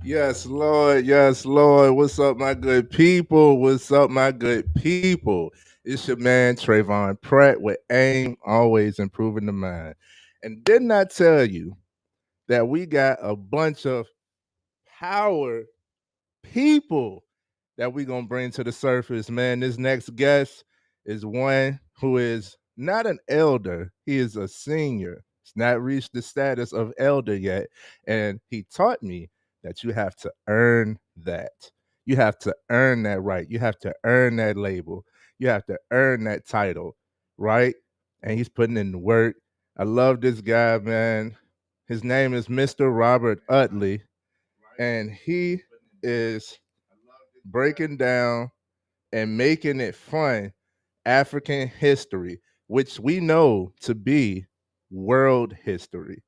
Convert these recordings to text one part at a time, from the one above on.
Yes, Lord. Yes, Lord. What's up, my good people? What's up, my good people? It's your man, Tresvon Pratt, with aim, always improving the mind. And didn't I tell you that we got a bunch of power people that we gonna bring to the surface, man. This next guest is one who is not an elder; he is a senior. He's not reached the status of elder yet, and he taught me that you have to earn that. You have to earn that right. You have to earn that label. You have to earn that title, right? And he's putting in the work. I love this guy, man. His name is Mr. Robert Utley, and he is breaking down and making it fun African history, which we know to be world history.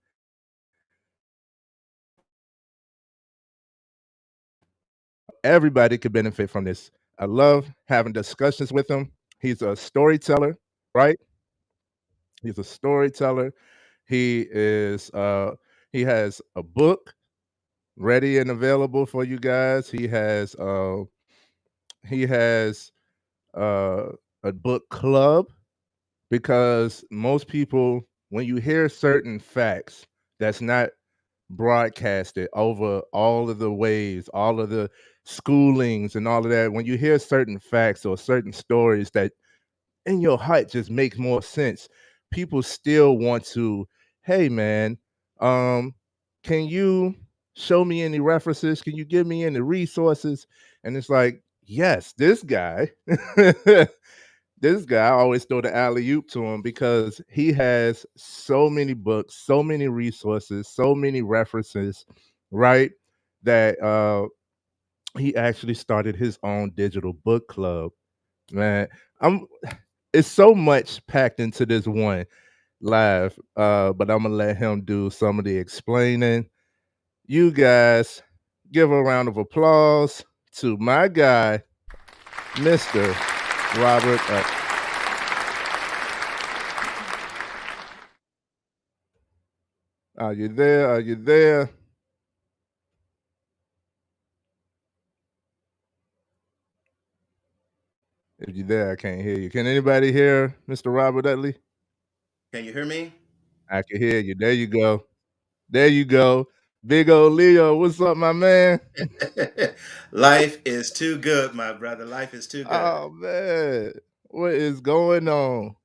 Everybody could benefit from this. I love having discussions with him. He's a storyteller, right? He's a storyteller. He is he has a book ready and available for you guys. He has uh a book club because most people, when you hear certain facts that's not broadcasted over all of the ways, all of the schoolings and all of that, when you hear certain facts or certain stories that in your heart just makes more sense, people still want to, hey man, um can you show me any references, can you give me any resources? And it's like, yes, this guy this guy, I always throw the alley oop to him because he has so many books, so many resources, so many references, right? That he actually started his own digital book club. Man, I'm it's so much packed into this one live, but I'm gonna let him do some of the explaining. You guys give a round of applause to my guy, Mr. Robert. Are you there? Are you there? If you're there, I can't hear you. Can anybody hear Mr. Robert Utley? Can you hear me? I can hear you. There you go. There you go. Big old Leo, what's up, my man? Life is too good, my brother. Life is too good. Oh man, what is going on?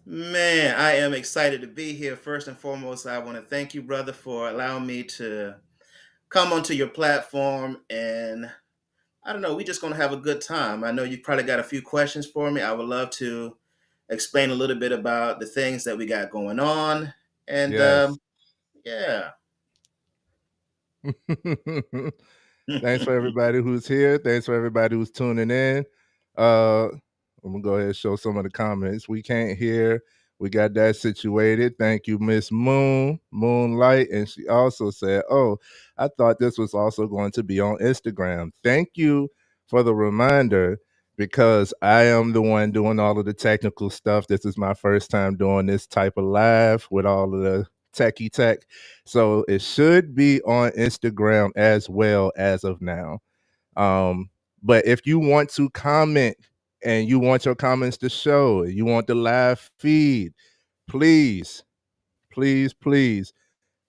Man, I am excited to be here. First and foremost, I want to thank you, brother, for allowing me to come onto your platform. And I don't know, we're just going to have a good time. I know you probably got a few questions for me. I would love to explain a little bit about the things that we got going on. And Yes. yeah. Thanks for everybody who's here. Thanks for everybody who's tuning in. I'm gonna go ahead and show some of the comments. We can't hear. We got that situated. Thank you, Miss Moonlight. And she also said, oh, I thought this was also going to be on Instagram. Thank you for the reminder because I am the one doing all of the technical stuff. This is my first time doing this type of live with all of the techie tech. So it should be on Instagram as well as of now. Um, but if you want to comment and you want your comments to show, you want the live feed, please, please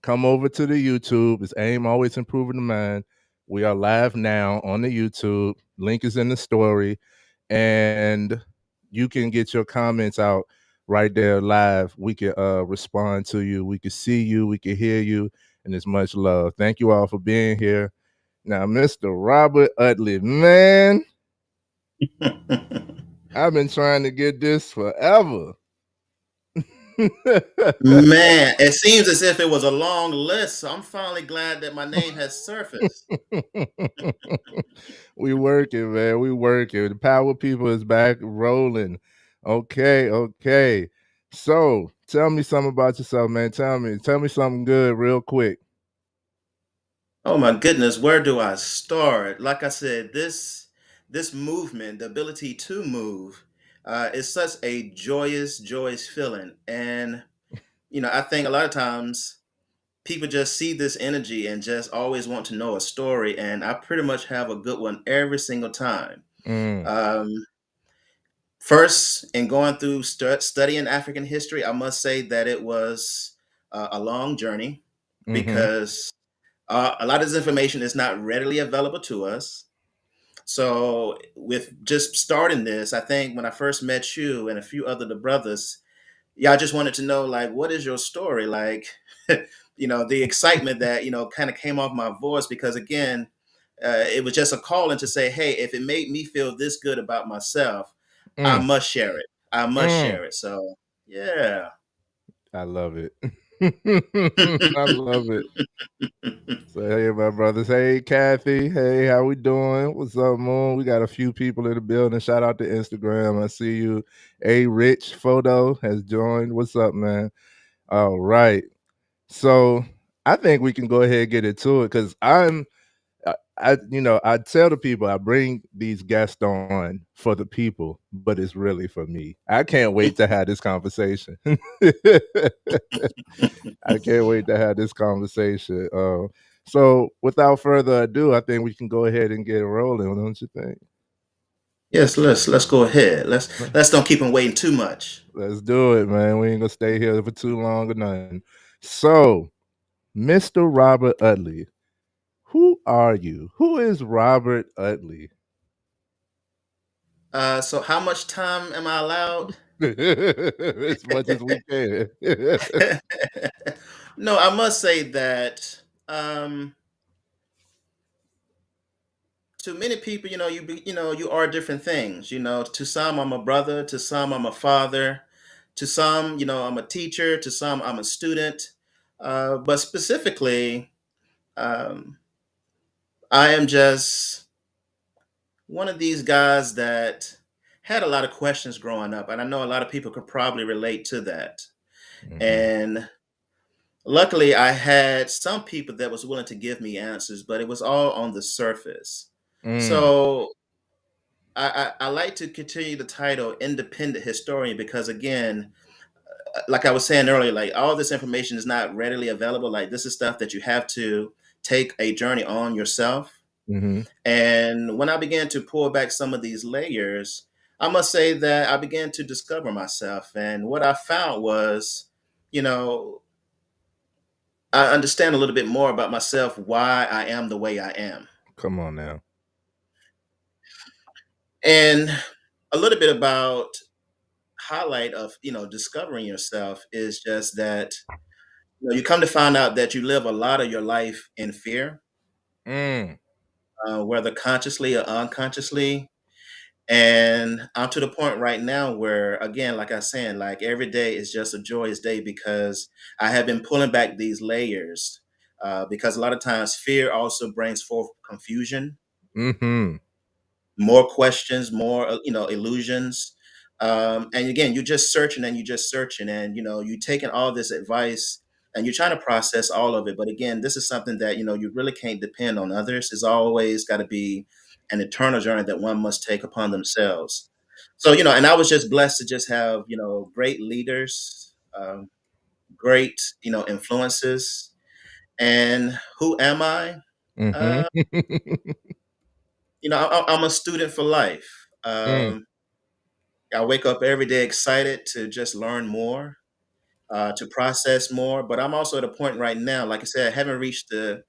come over to the YouTube. It's AIM Always Improving the Mind. We are live now on the YouTube. Link is in the story. And you can get your comments out right there live. We can respond to you. We can see you. We can hear you. And it's much love. Thank you all for being here. Now, Mr. Robert Utley, man, I've been trying to get this forever. Man, it seems as if it was a long list. So I'm finally glad that my name has surfaced. We working, man. We working. The power people is back rolling. Okay, okay. So tell me something about yourself, man. Tell me something good real quick. Oh my goodness, where do I start? Like I said, this movement, the ability to move, is such a joyous feeling. And I think a lot of times people just see this energy and just always want to know a story. And I pretty much have a good one every single time. Mm, Um, First, in going through studying African history, I must say that it was a long journey mm-hmm, because a lot of this information is not readily available to us. So, with just starting this, I think when I first met you and a few other the brothers, yeah, I just wanted to know, like, what is your story? Like, the excitement that, kind of came off my voice because, again, it was just a calling to say, hey, if it made me feel this good about myself, I mm, must share it. I must mm. share it. So, yeah. I love it. I love it. So hey, my brothers. Hey, Kathy. Hey, how we doing? What's up, Moon? We got a few people in the building. Shout out to Instagram. I see you. A Rich Photo has joined. What's up, man? All right. So I think we can go ahead and get into it because I tell the people I bring these guests on for the people, but it's really for me. I can't wait to have this conversation. I can't wait to have this conversation. So without further ado, I think we can go ahead and get it rolling, don't you think? Yes, let's go ahead. Let's don't keep them waiting too much. Let's do it, man. We ain't gonna stay here for too long or nothing. So, Mr. Robert Utley, who are you? Who is Robert Utley? So how much time am I allowed? As much as we can. No, I must say that to many people, you are different things. To some, I'm a brother. To some, I'm a father. To some, I'm a teacher. To some, I'm a student. But specifically, um, I am just one of these guys that had a lot of questions growing up, and I know a lot of people could probably relate to that. Mhm. And luckily, I had some people that was willing to give me answers, but it was all on the surface. Mm, So I like to continue the title independent historian because, again, like I was saying earlier, like all this information is not readily available. Like this is stuff that you have to take a journey on yourself. mhm. And when I began to pull back some of these layers, I must say that I began to discover myself. And what I found was, you know, I understand a little bit more about myself, why I am the way I am. Come on now. And a little bit about highlight of, discovering yourself is just that, you come to find out that you live a lot of your life in fear, Mm, whether consciously or unconsciously. And I'm to the point right now where, again, like I was saying, like every day is just a joyous day because I have been pulling back these layers. Because a lot of times fear also brings forth confusion, mhm. more questions, more illusions. And again, you're just searching and you're just searching, and you're taking all this advice and you're trying to process all of it. But again, this is something that you really can't depend on others. It's always got to be an eternal journey that one must take upon themselves. So and I was just blessed to just have great leaders, great influences. And who am I? Mhm. Uh, I'm a student for life. Mm, I wake up every day excited to just learn more, to process more. But I'm also at a point right now, like I said, I haven't reached the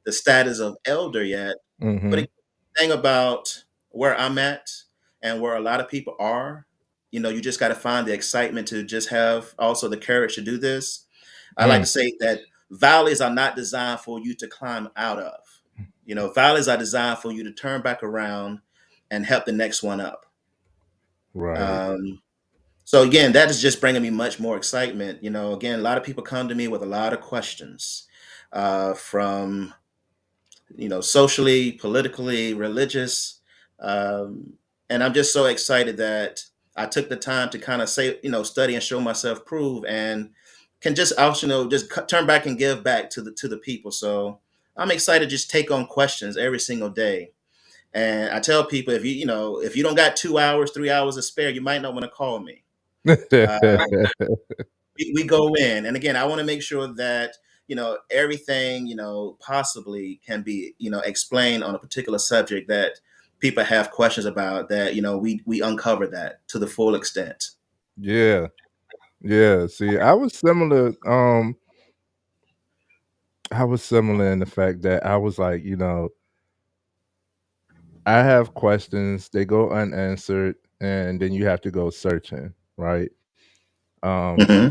status of elder yet. But mhm. the thing about where I'm at and where a lot of people are, you just got to find the excitement to just have also the courage to do this. I like Mm, to say that valleys are not designed for you to climb out of. Valleys are designed for you to turn back around and help the next one up. right. Um, so again, that is just bringing me much more excitement. Again, a lot of people come to me with a lot of questions, from socially, politically, religious, um, and I'm just so excited that I took the time to kind of say, study and show myself, prove, and can just also just turn back and give back to the people. So I'm excited to just take on questions every single day. And I tell people if you don't got 2 hours, 3 hours to spare, you might not want to call me. Uh, we go in, and again, I want to make sure that everything, possibly can be, explained on a particular subject that people have questions about, that, we uncover that to the full extent. Yeah. Yeah. See, I was similar. I was similar in the fact that I was like, I have questions, they go unanswered, and then you have to go searching, right? Um, Hmm.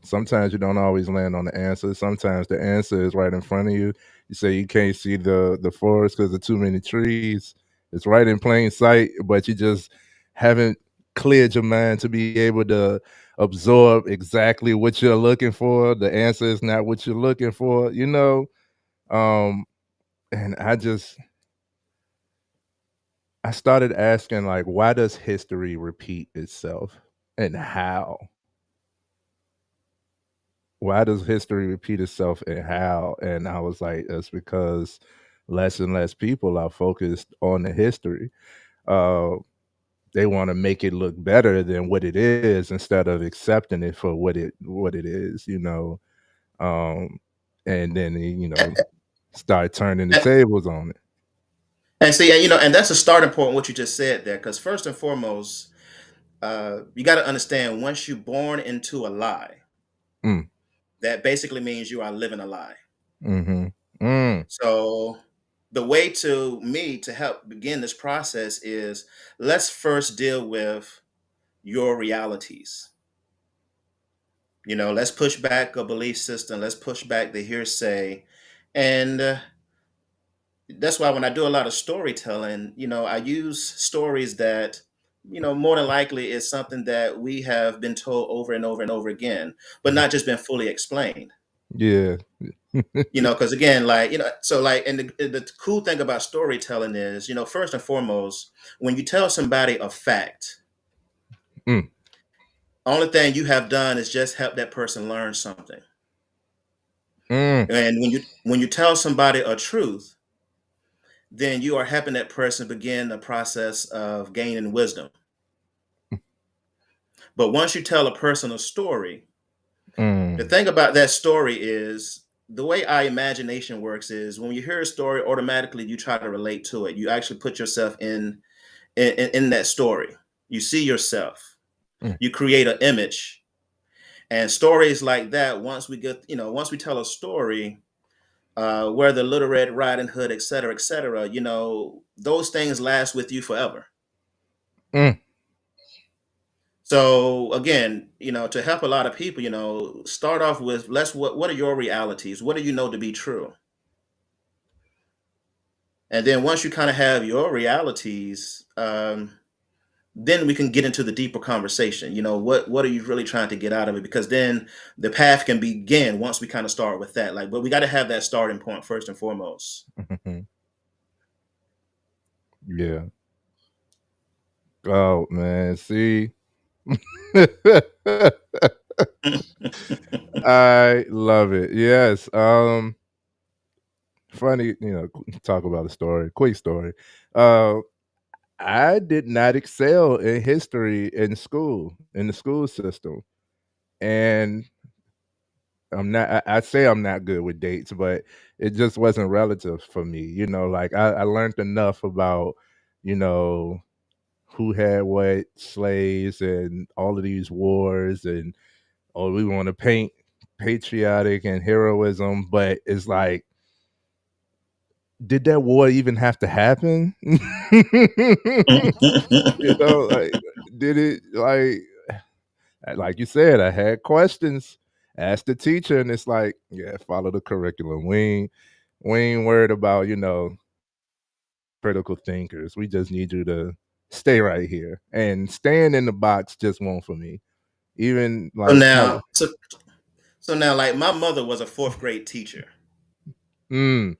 Sometimes you don't always land on the answer. Sometimes the answer is right in front of you. You say you can't see the forest because of too many trees. It's right in plain sight, but you just haven't cleared your mind to be able to absorb exactly what you're looking for. The answer is not what you're looking for. Um, and I started asking, like, why does history repeat itself, and how? Why does history repeat itself, and how? And I was like, it's because less and less people are focused on the history. Uh, they want to make it look better than what it is instead of accepting it for what it is. Um, and then start turning the And, tables on it. and see, and that's a starting point, what you just said there, because first and foremost, you got to understand, once you're born into a lie, Mm, that basically means you are living a lie. mm-hmm. Mm, So the way to me to help begin this process is, let's first deal with your realities. Let's push back a belief system. Let's push back the hearsay. And that's why when I do a lot of storytelling, I use stories that, more than likely is something that we have been told over and over and over again, but not just been fully explained. yeah. Because again, like, so like, and the cool thing about storytelling is, first and foremost, when you tell somebody a fact, Mm, only thing you have done is just help that person learn something. mm, And when you tell somebody a truth, then you are helping that person begin the process of gaining wisdom. But once you tell a person a story, the mm, thing about that story is, the way our imagination works is, when you hear a story, automatically you try to relate to it. You actually put yourself in that story. You see yourself. mm, You create an image. And stories like that, once we tell a story, where the Little Red Riding Hood, et cetera, those things last with you forever. mm, So again, to help a lot of people, start off with, what are your realities? What do you know to be true? And then once you kind of have your realities, then we can get into the deeper conversation. What are you really trying to get out of it? Because then the path can begin once we kind of start with that. Like, but we got to have that starting point first and foremost. mhm. Yeah. Oh man, see. I love it. Yes. Funny, talk about a story, quick story. Uh I did not excel in history in the school system. And I say I'm not good with dates, but it just wasn't relative for me. Like I learned enough about, you know, who had what slaves and all of these wars, and oh, we want to paint patriotic and heroism, but it's like, did that war even have to happen? Like, did it, like you said, I had questions. Asked the teacher, and it's like, yeah, follow the curriculum. We ain't worried about, critical thinkers. We just need you to stay right here. And staying in the box just won't for me. Even So like now, so, so now, like, my mother was a fourth grade teacher, mm,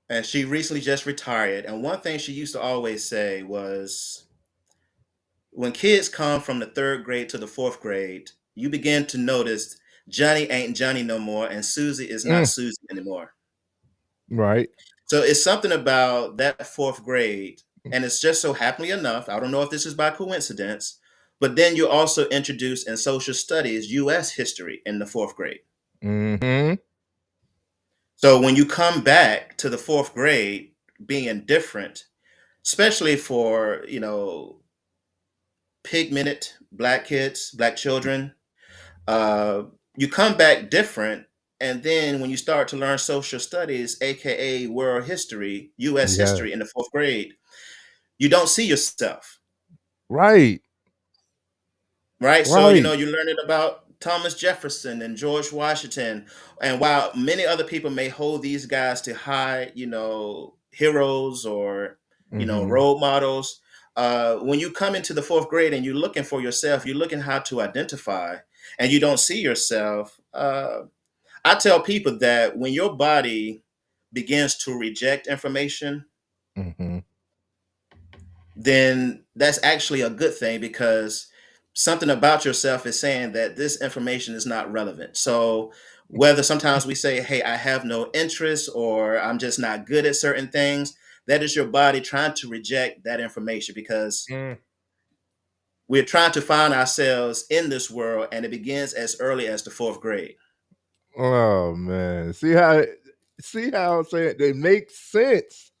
and she recently just retired. And one thing she used to always say was, when kids come from the third grade to the fourth grade, you begin to notice Johnny ain't Johnny no more, and Susie is not mm, Susie anymore. right. So it's something about that fourth grade, and it's just so happily enough, I don't know if this is by coincidence, but then you also introduce in social studies U.S. history in the fourth grade. Mm-hmm. So when you come back to the fourth grade being different, especially for, pigmented black kids, black children, uh, you come back different. And then when you start to learn social studies, AKA world history, US Yeah. history in the fourth grade, you don't see yourself. Right. Right? So, Right. you're learning about Thomas Jefferson and George Washington. And while many other people may hold these guys to high, heroes or, Mm-hmm. role models, when you come into the fourth grade and you're looking for yourself, you're looking how to identify and you don't see yourself. I tell people that when your body begins to reject information, Mm-hmm. then that's actually a good thing because something about yourself is saying that this information is not relevant. So whether sometimes we say, hey, I have no interest or I'm just not good at certain things, that is your body trying to reject that information because Mm. we're trying to find ourselves in this world and it begins as early as the fourth grade. Oh man. See how I'm saying they make sense.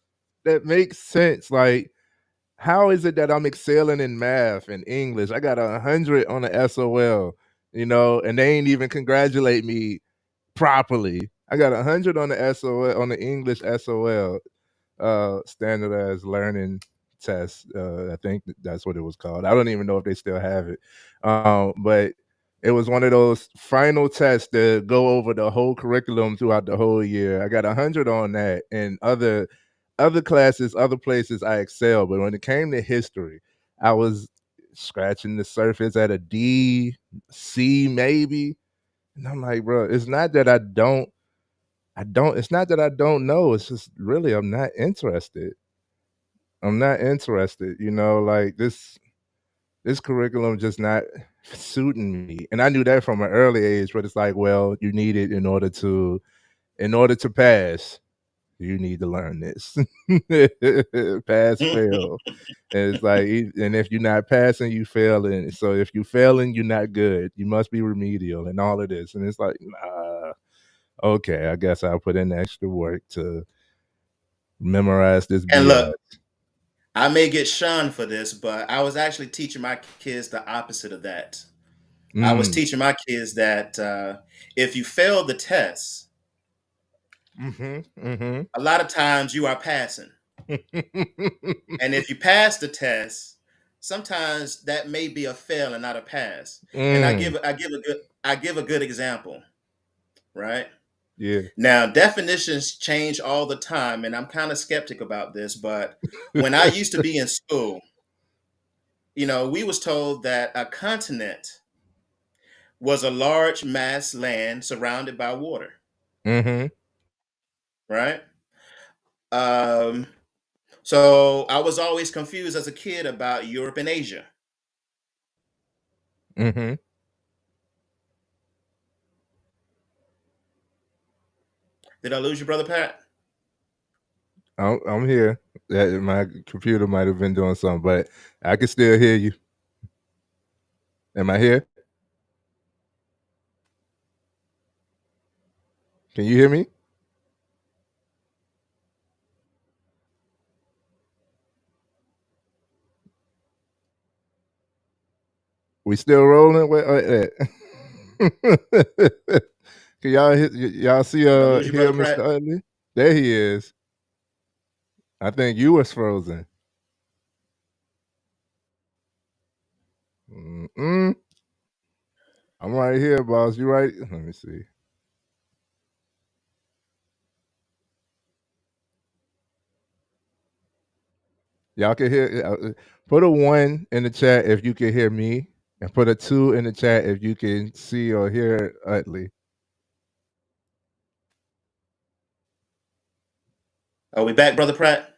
That makes sense. Like, how is it that I'm excelling in math and English? I got 100 on the SOL, and they ain't even congratulate me properly. I got 100 on the SOL, on the English SOL, standardized learning test. I think that's what it was called. I don't even know if they still have it. But it was one of those final tests that go over the whole curriculum throughout the whole year. I got 100 on that, and other classes, other places I excel. But when it came to history, I was scratching the surface at a D, C maybe. And I'm like, bro, it's not that I don't know. It's just really I'm not interested. I'm not interested. Like this curriculum just not suiting me. And I knew that from an early age, but it's like, well, you need it in order to pass. You need to learn this. Pass, fail. And it's like, and if you're not passing, you failing. So if you failing, you're not good. You must be remedial and all of this. And it's like, nah, okay, I guess I'll put in the extra work to memorize this And BS. look, I may get shunned for this, but I was actually teaching my kids the opposite of that. I was Mm. teaching my kids that if you fail the test, Mhm. Mhm. a lot of times you are passing, and if you pass the test, sometimes that may be a fail and not a pass. And I Mm. give I give a good I give a good example, right? Yeah. Now definitions change all the time, and I'm kind of skeptic about this. But when I used to be in school, we was told that a continent was a large mass land surrounded by water, Mhm. right? Um, so I was always confused as a kid about Europe and Asia. Mhm. Did I lose you, brother Pat? I'm here. My computer might have been doing something, but I can still hear you. Am I here? Can you hear me? We still rolling? Wait. Can y'all see Did I lose you, hear brother Mr. Pratt? Utley? There he is. I think you was frozen. Mm-mm. I'm right here, boss. You right? Let me see. Y'all can hear. Put a 1 in the chat if you can hear me, and put a 2 in the chat if you can see or hear Utley. Are we back, brother Pratt?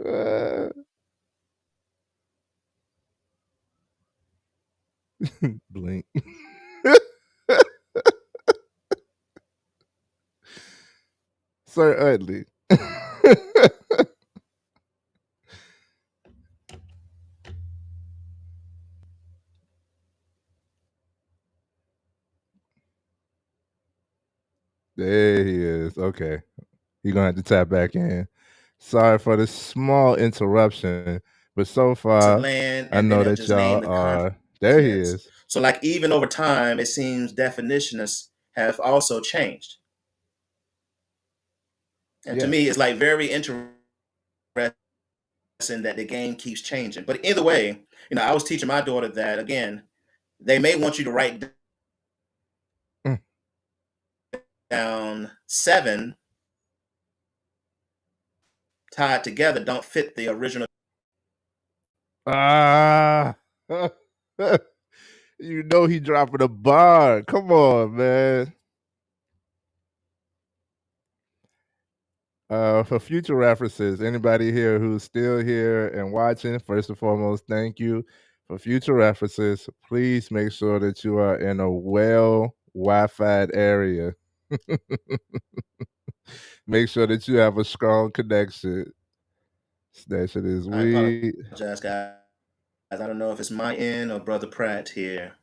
Uh, Blink. Sir Utley. There he is. Okay. You're gonna have to tap back in. Sorry for the small interruption, but so far Land, I and know then it'll that just name y'all the are there he continents. is. So, like, even over time, it seems definitions have also changed. And to me, Yes. it's like very interesting that the game keeps changing. But either way, I was teaching my daughter that again, they may want you to write Mm. down seven tied together don't fit the original. Ah you know he dropping a bar. Come on, man. For future references, anybody here who's still here and watching, first and foremost, thank you. For future references, please make sure that you are in a well Wi-Fi area. Make sure that you have a strong connection. Station is I weed. apologize, guys. I don't know if it's my end or Brother Pratt here.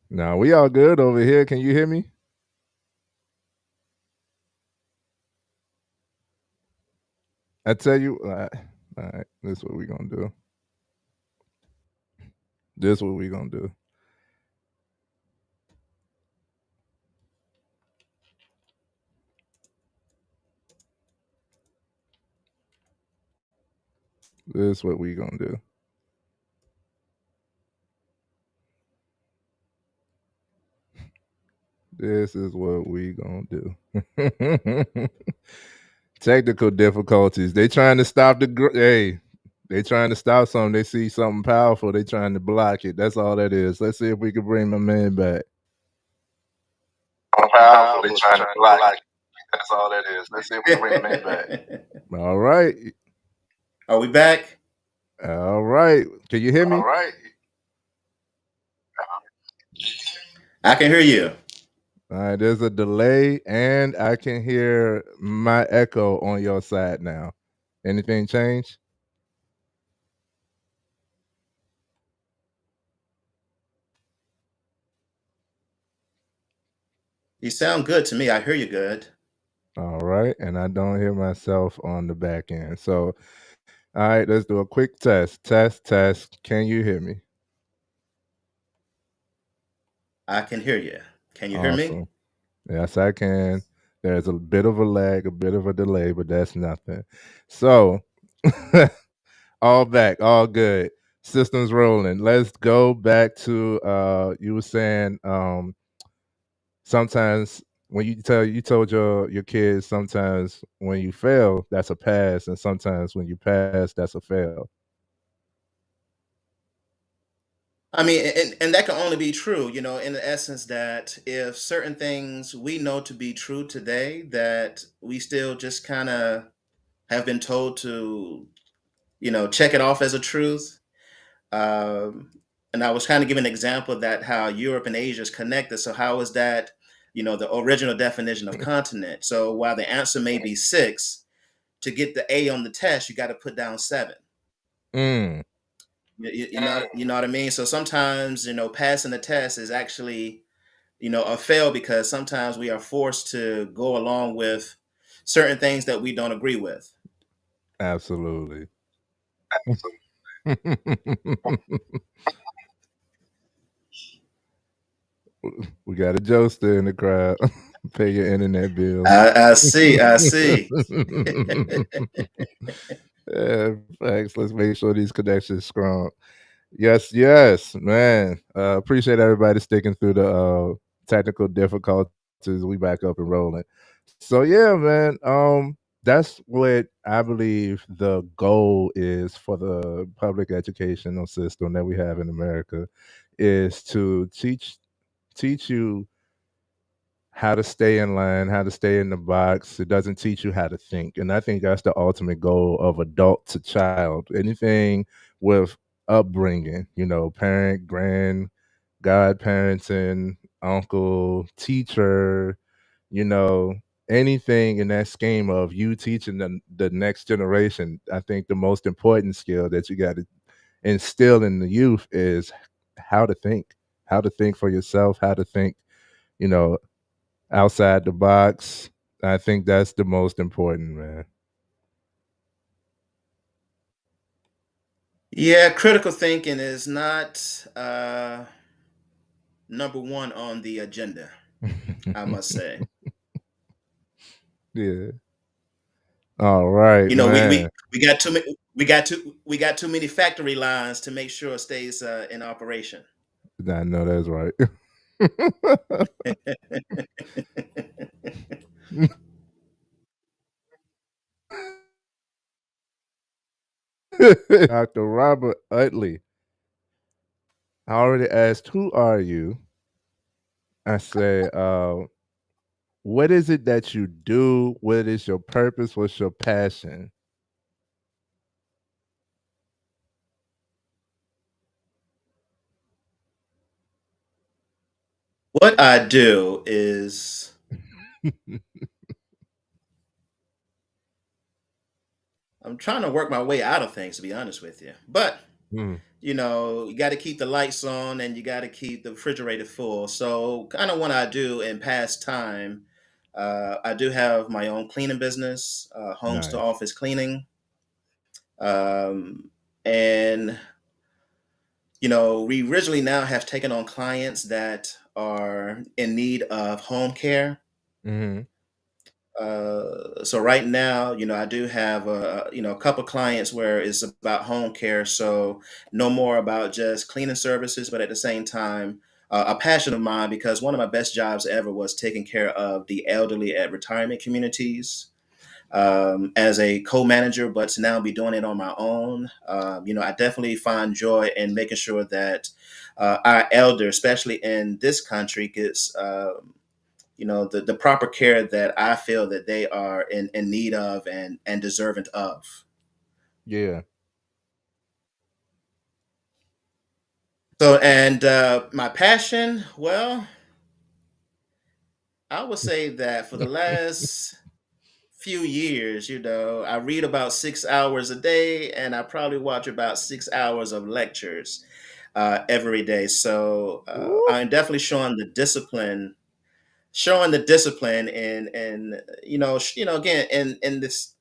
Now we all good over here. Can you hear me? I tell you, all right, this is what we're gonna do. This is what we're gonna do. This is what we're gonna do. This is what we gonna do. Technical difficulties. They trying to stop the hey. They trying to stop something. They see something powerful. They trying to block it. That's all that is. Let's see if we can bring my man back. Powerful, they trying to block it. That's all that is. Let's see if we can bring the man back. All right. Are we back? All right. Can you hear All me? right. I can hear you. All right. There's a delay, and I can hear my echo on your side now. Anything change? You sound good to me. I hear you good. All right. And I don't hear myself on the back end. So, all right, let's do a quick test. Test, test. Can you hear me? I can hear you. Can you hear me? Awesome. Yes, I can. There's a bit of a lag, a bit of a delay, but that's nothing. So, all back, all good. Systems rolling. Let's go back to you were saying sometimes when you told your kids sometimes when you fail, that's a pass, and sometimes when you pass, that's a fail. I mean, and that can only be true, in the essence that if certain things we know to be true today, that we still just kind of have been told to, check it off as a truth. Um, and I was kind of giving an example of that how Europe and Asia is connected. So how is that, the original definition of continent? So while the answer may be six, to get the A on the test, you got to put down seven. Mm, You know what I mean? So sometimes, passing the test is actually, a fail because sometimes we are forced to go along with certain things that we don't agree with. absolutely. We got a Joester in the crowd. Pay your internet bills. I see. I see. Yeah, thanks. Let's make sure these connections strong. Yes, yes, man. Appreciate everybody sticking through the technical difficulties. We back up and rolling. So yeah, man. That's what I believe the goal is for the public educational system that we have in America, is to teach you how to stay in line, how to stay in the box. It doesn't teach you how to think. And I think that's the ultimate goal of adult to child. Anything with upbringing, parent, godparenting, uncle, teacher, you know, anything in that scheme of you teaching the next generation. I think the most important skill that you got to instill in the youth is how to think for yourself, how to think, you know, outside the box. I think that's the most important, man. Yeah, critical thinking is not number one on the agenda, I must say. Yeah. All right, You know, man. we got too many we got too many factory lines to make sure it stays in operation. I know that's right. Dr. Robert Utley. I already asked, who are you? I say, what is it that you do? What is your purpose? What's your passion? What I do is I'm trying to work my way out of things, to be honest with you. But Mm, you know, you got to keep the lights on and you got to keep the refrigerator full. So, kind of what I do in past time, I do have my own cleaning business, homes to nice. office cleaning, um, and you know, we originally now have taken on clients that are in need of home care. Hmm. So right now, you know, I do have you know, a couple clients where it's about home care. So no more about just cleaning services, but at the same time, a passion of mine because one of my best jobs ever was taking care of the elderly at retirement communities as a co-manager, but to now be doing it on my own. You know, I definitely find joy in making sure that our elder, especially in this country, gets you know the proper care that I feel that they are in need of and deserving of. Yeah. So and my passion, well, I would say that for the last few years, you know, I read about 6 hours a day, and I probably watch about 6 hours of lectures every day. So Ooh. I'm definitely showing the discipline and you know again in this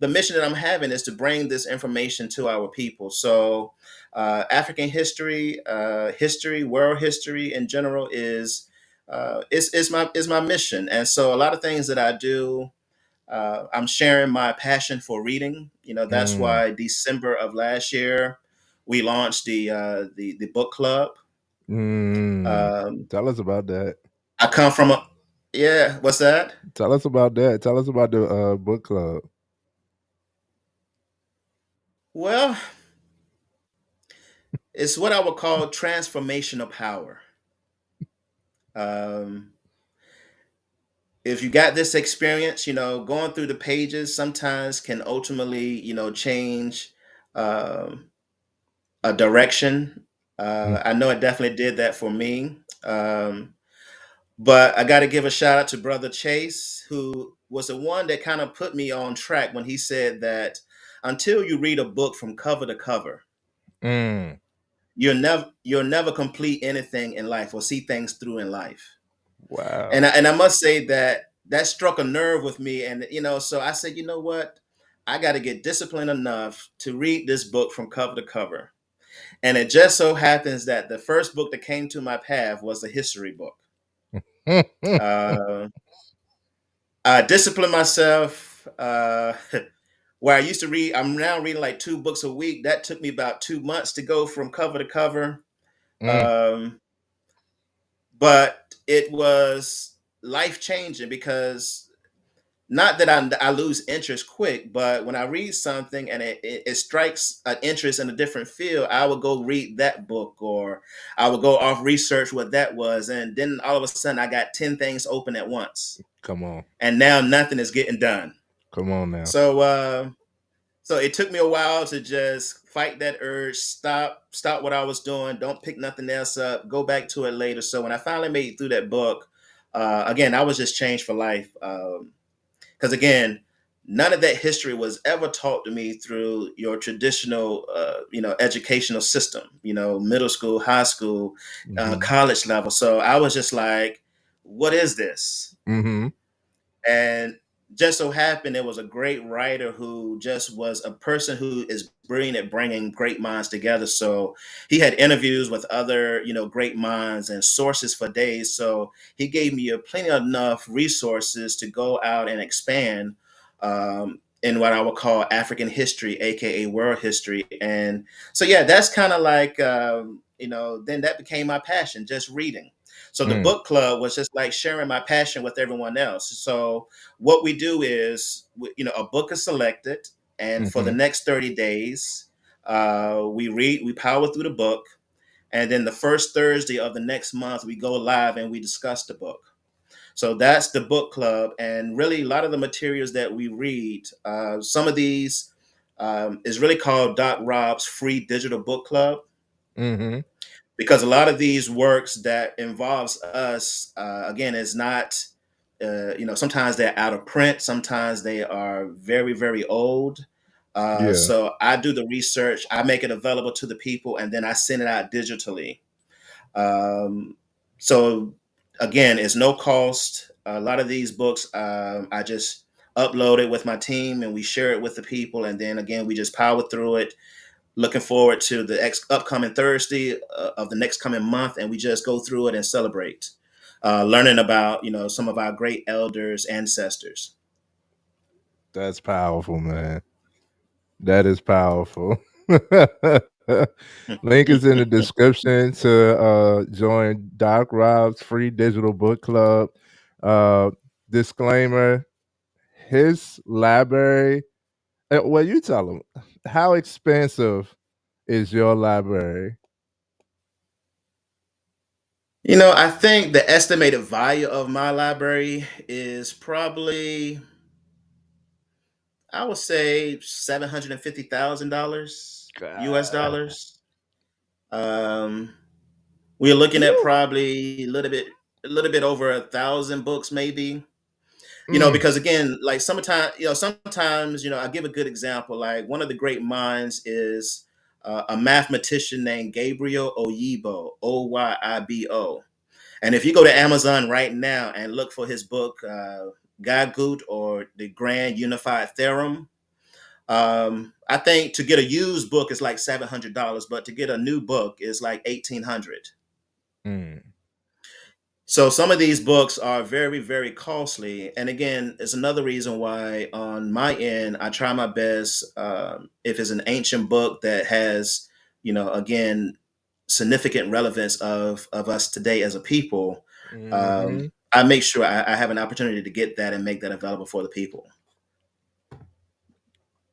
the mission that I'm having is to bring this information to our people. So African history, world history in general is my mission. And so a lot of things that I do, I'm sharing my passion for reading. You know, that's Mm, why December of last year we launched the book club. mm. um, Tell us about that. I come from a yeah, what's that? Tell us about that. Tell us about the book club. Well, it's what I would call transformational power. Um, if you got this experience, you know, going through the pages sometimes can ultimately, you know, change um, a direction. Mm, I know it definitely did that for me. But I got to give a shout out to Brother Chase, who was the one that kind of put me on track when he said that until you read a book from cover to cover, mm. you'll never complete anything in life or see things through in life. Wow. And I must say that that struck a nerve with me. And you know, so I said, you know what, I got to get disciplined enough to read this book from cover to cover. And it just so happens that the first book that came to my path was a history book. uh, I disciplined myself. Where I used to read, I'm now reading like 2 books a week. That took me about 2 months to go from cover to cover. Mm, Um, but it was life changing because not that I lose interest quick, but when I read something and it strikes an interest in a different field, I would go read that book or I would go off research what that was. And then all of a sudden I got 10 things open at once. come on. And now nothing is getting done. Come on now. So so it took me a while to just fight that urge, stop what I was doing, don't pick nothing else up, go back to it later. So when I finally made it through that book, again, I was just changed for life. Because again, none of that history was ever taught to me through your traditional, you know, educational system. You know, middle school, high school, Hmm. college level. So I was just like, what is this? Mm-hmm. And just so happened, there was a great writer who just was a person who is brilliant at bringing great minds together. So he had interviews with other, great minds and sources for days. So he gave me a plenty enough resources to go out and expand in what I would call African history, aka world history. And so, yeah, that's kind of like, then that became my passion, just reading. So the Mm, book club was just like sharing my passion with everyone else. So what we do is, a book is selected, and for the mm-hmm. next 30 days, we power through the book, and then the first Thursday of the next month, we go live and we discuss the book. So that's the book club, and really a lot of the materials that we read, some of these is really called Doc Rob's free digital book club, Mm-hmm. because a lot of these works that involves us, again, is not, sometimes they're out of print, sometimes they are very, very old. Yeah, So I do the research, I make it available to the people, and then I send it out digitally. um, so again, it's no cost. A lot of these books, I just upload it with my team and we share it with the people, and then again we just power through it, looking forward to the upcoming Thursday of the next coming month, and we just go through it and celebrate, learning about some of our great elders, ancestors. that's powerful, man. That is powerful. Link is in the description to join Doc Rob's free digital book club. Uh, Disclaimer: his library. Well, you tell him, how expensive is your library? I think the estimated value of my library is probably, I would say, $750,000 US God. dollars. Um, we're looking at Woo. probably a little bit over 1,000 books, maybe. Mm, Because again, like sometimes, I give a good example. Like one of the great minds is a mathematician named Gabriel Oyibo, Oyibo. And if you go to Amazon right now and look for his book, Gagut, or the Grand Unified Theorem, I think to get a used book is like $700, but to get a new book is like 1,800. mm. So some of these books are very, very costly. And again, it's another reason why on my end, I try my best. If it's an ancient book that has, again, significant relevance of us today as a people, Hmm. I make sure I have an opportunity to get that and make that available for the people.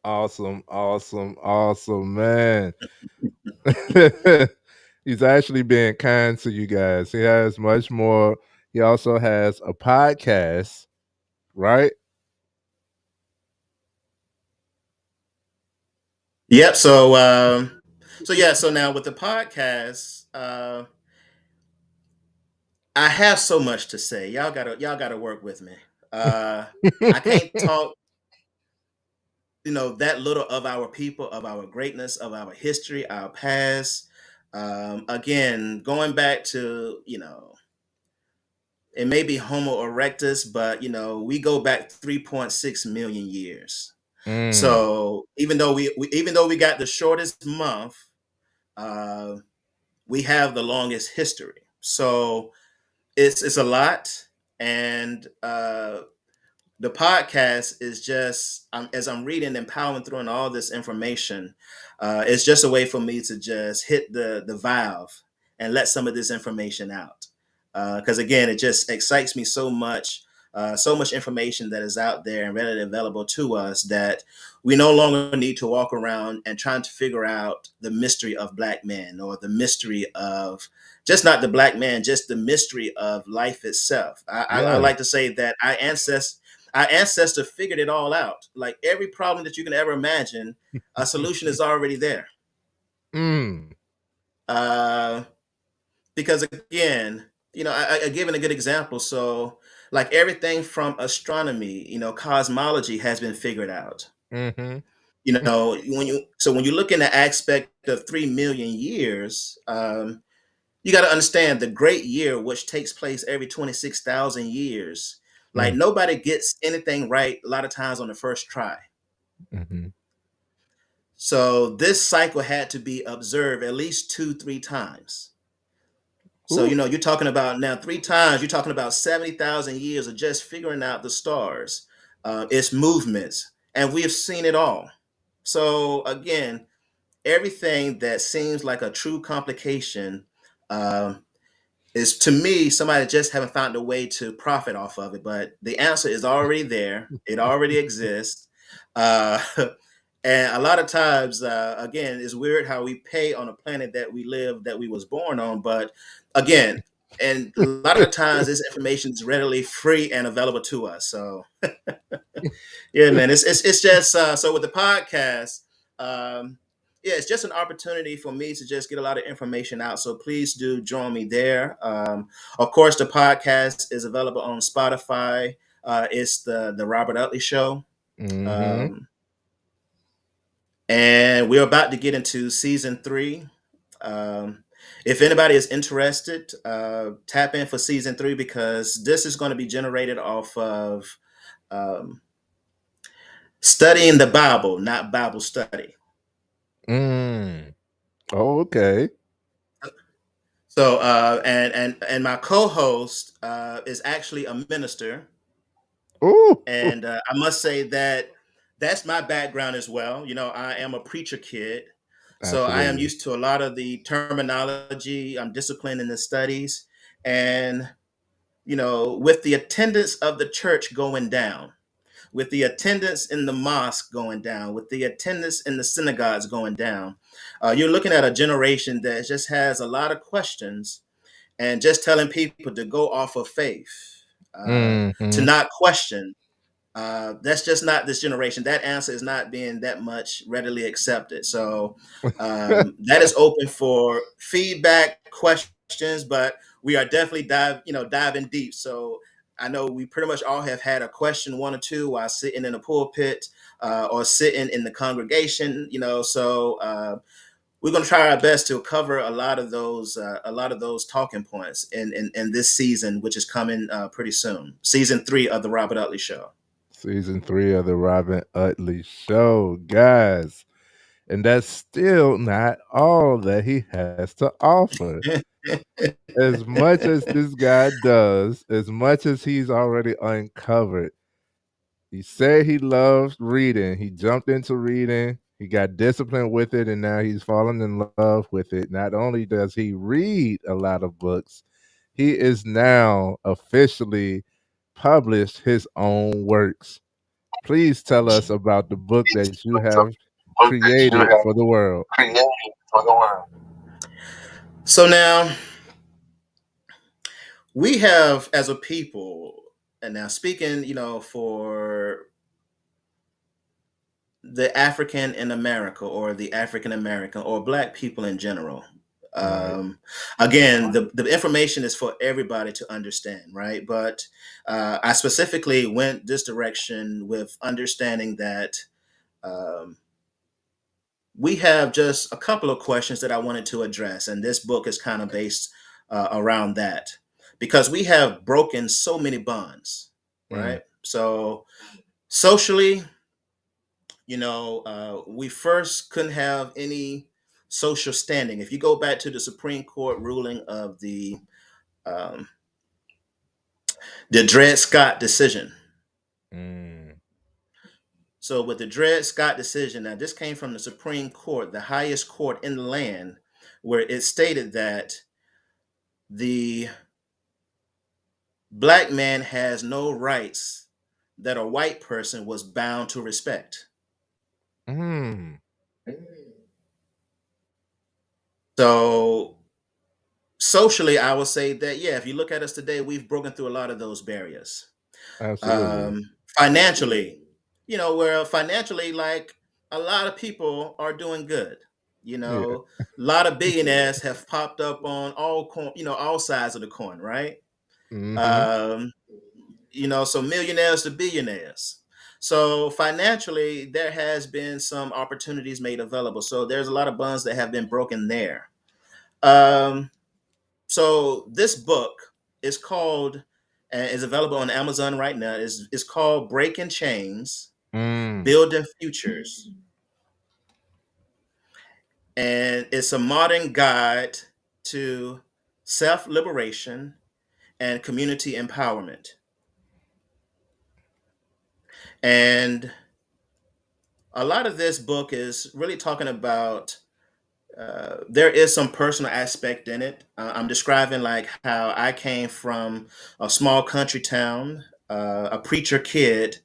Awesome, awesome, awesome, man. He's actually being kind to you guys. He has much more. He also has a podcast, right? Yep. So yeah. So now with the podcast, I have so much to say. Y'all gotta work with me. Uh, I can't talk, that little of our people, of our greatness, of our history, our past. Again, going back to, it may be Homo erectus, but we go back 3.6 million years. Mm, So even though we got the shortest month, uh, we have the longest history. So it's a lot, and the podcast is just, as I'm reading and powering through and all this information, it's just a way for me to just hit the valve and let some of this information out. Because again, it just excites me so much. So much information that is out there and readily available to us, that we no longer need to walk around and trying to figure out the mystery of black men, or the mystery of just not the black man, just the mystery of life itself. I right. like to say that our ancestor figured it all out. Like every problem that you can ever imagine, a solution is already there. Mm, Uh, because again, I given a good example. So, like everything from astronomy, cosmology has been figured out. mm-hmm. When you look in the aspect of 3 million years, you got to understand the great year, which takes place every 26,000 years. Like Mm, nobody gets anything right a lot of times on the first try. mhm. So this cycle had to be observed at least two, three times. So, Ooh. you're talking about now three times, you're talking about 70,000 years of just figuring out the stars, its movements, and we have seen it all. So, again, everything that seems like a true complication um, is to me somebody just haven't found a way to profit off of it. But the answer is already there, it already exists. Uh, and a lot of times, again, it's weird how we pay on a planet that we live, that we was born on. But again, and a lot of times this information is readily free and available to us. So yeah, man, it's just so with the podcast, yeah, it's just an opportunity for me to just get a lot of information out. So please do join me there. Of course, the podcast is available on Spotify. It's the Robert Utley Show, Mhm. um, and we're about to get into season three. Um, if anybody is interested, tap in for season three because this is going to be generated off of um, studying the Bible, not Bible study. Mm. Oh, okay. So, and my co-host is actually a minister, Ooh. and I must say that that's my background as well. I am a preacher kid, so I am Absolutely. used to a lot of the terminology. I'm disciplined in the studies, and with the attendance of the church going down, with the attendance in the mosque going down, with the attendance in the synagogues going down, you're looking at a generation that just has a lot of questions, and just telling people to go off of faith, to Mhm. not question. That's just not this generation. That answer is not being that much readily accepted. So that is open for feedback, questions, but we are definitely diving deep. So I know we pretty much all have had a question, one or two, while sitting in a pulpit or sitting in the congregation. So we're going to try our best to cover a lot of those talking points in this season, which is coming pretty soon. Season three of the Robert Utley Show. Season 3 of the Robin Utley Show, guys. And that's still not all that he has to offer. As much as this guy does, as much as he's already uncovered, he said he loves reading. He jumped into reading. He got disciplined with it, and now he's fallen in love with it. Not only does he read a lot of books, he is now officially published his own works. Please tell us about the book that you have Book that you created have for the world. created for the world. So now we have, as a people, and now speaking, for the African in America, or the African American, or Black people in general. Right. Um, Again, the information is for everybody to understand, right? But I specifically went this direction with understanding that um, we have just a couple of questions that I wanted to address, and this book is kind of based around that because we have broken so many bonds, Mm, right? So socially, we first couldn't have any social standing. If you go back to the Supreme Court ruling of um, the Dred Scott decision. mm, So with the Dred Scott decision, now this came from the Supreme Court, the highest court in the land, where it stated that the black man has no rights that a white person was bound to respect. mm. So socially, I would say that, yeah, if you look at us today, we've broken through a lot of those barriers. Absolutely. Financially, where financially, like, a lot of people are doing good. Yeah. A lot of billionaires have popped up on all sides of the coin, right? Mhm. Um, so millionaires to billionaires. So financially, there has been some opportunities made available. So there's a lot of bonds that have been broken there. Um, So this book is called and is available on Amazon right now. Is called Breaking Chains, Mm. Building Futures, and it's a modern guide to self liberation and community empowerment. And a lot of this book is really talking about there is some personal aspect in it. I'm describing like how I came from a small country town, a preacher kid,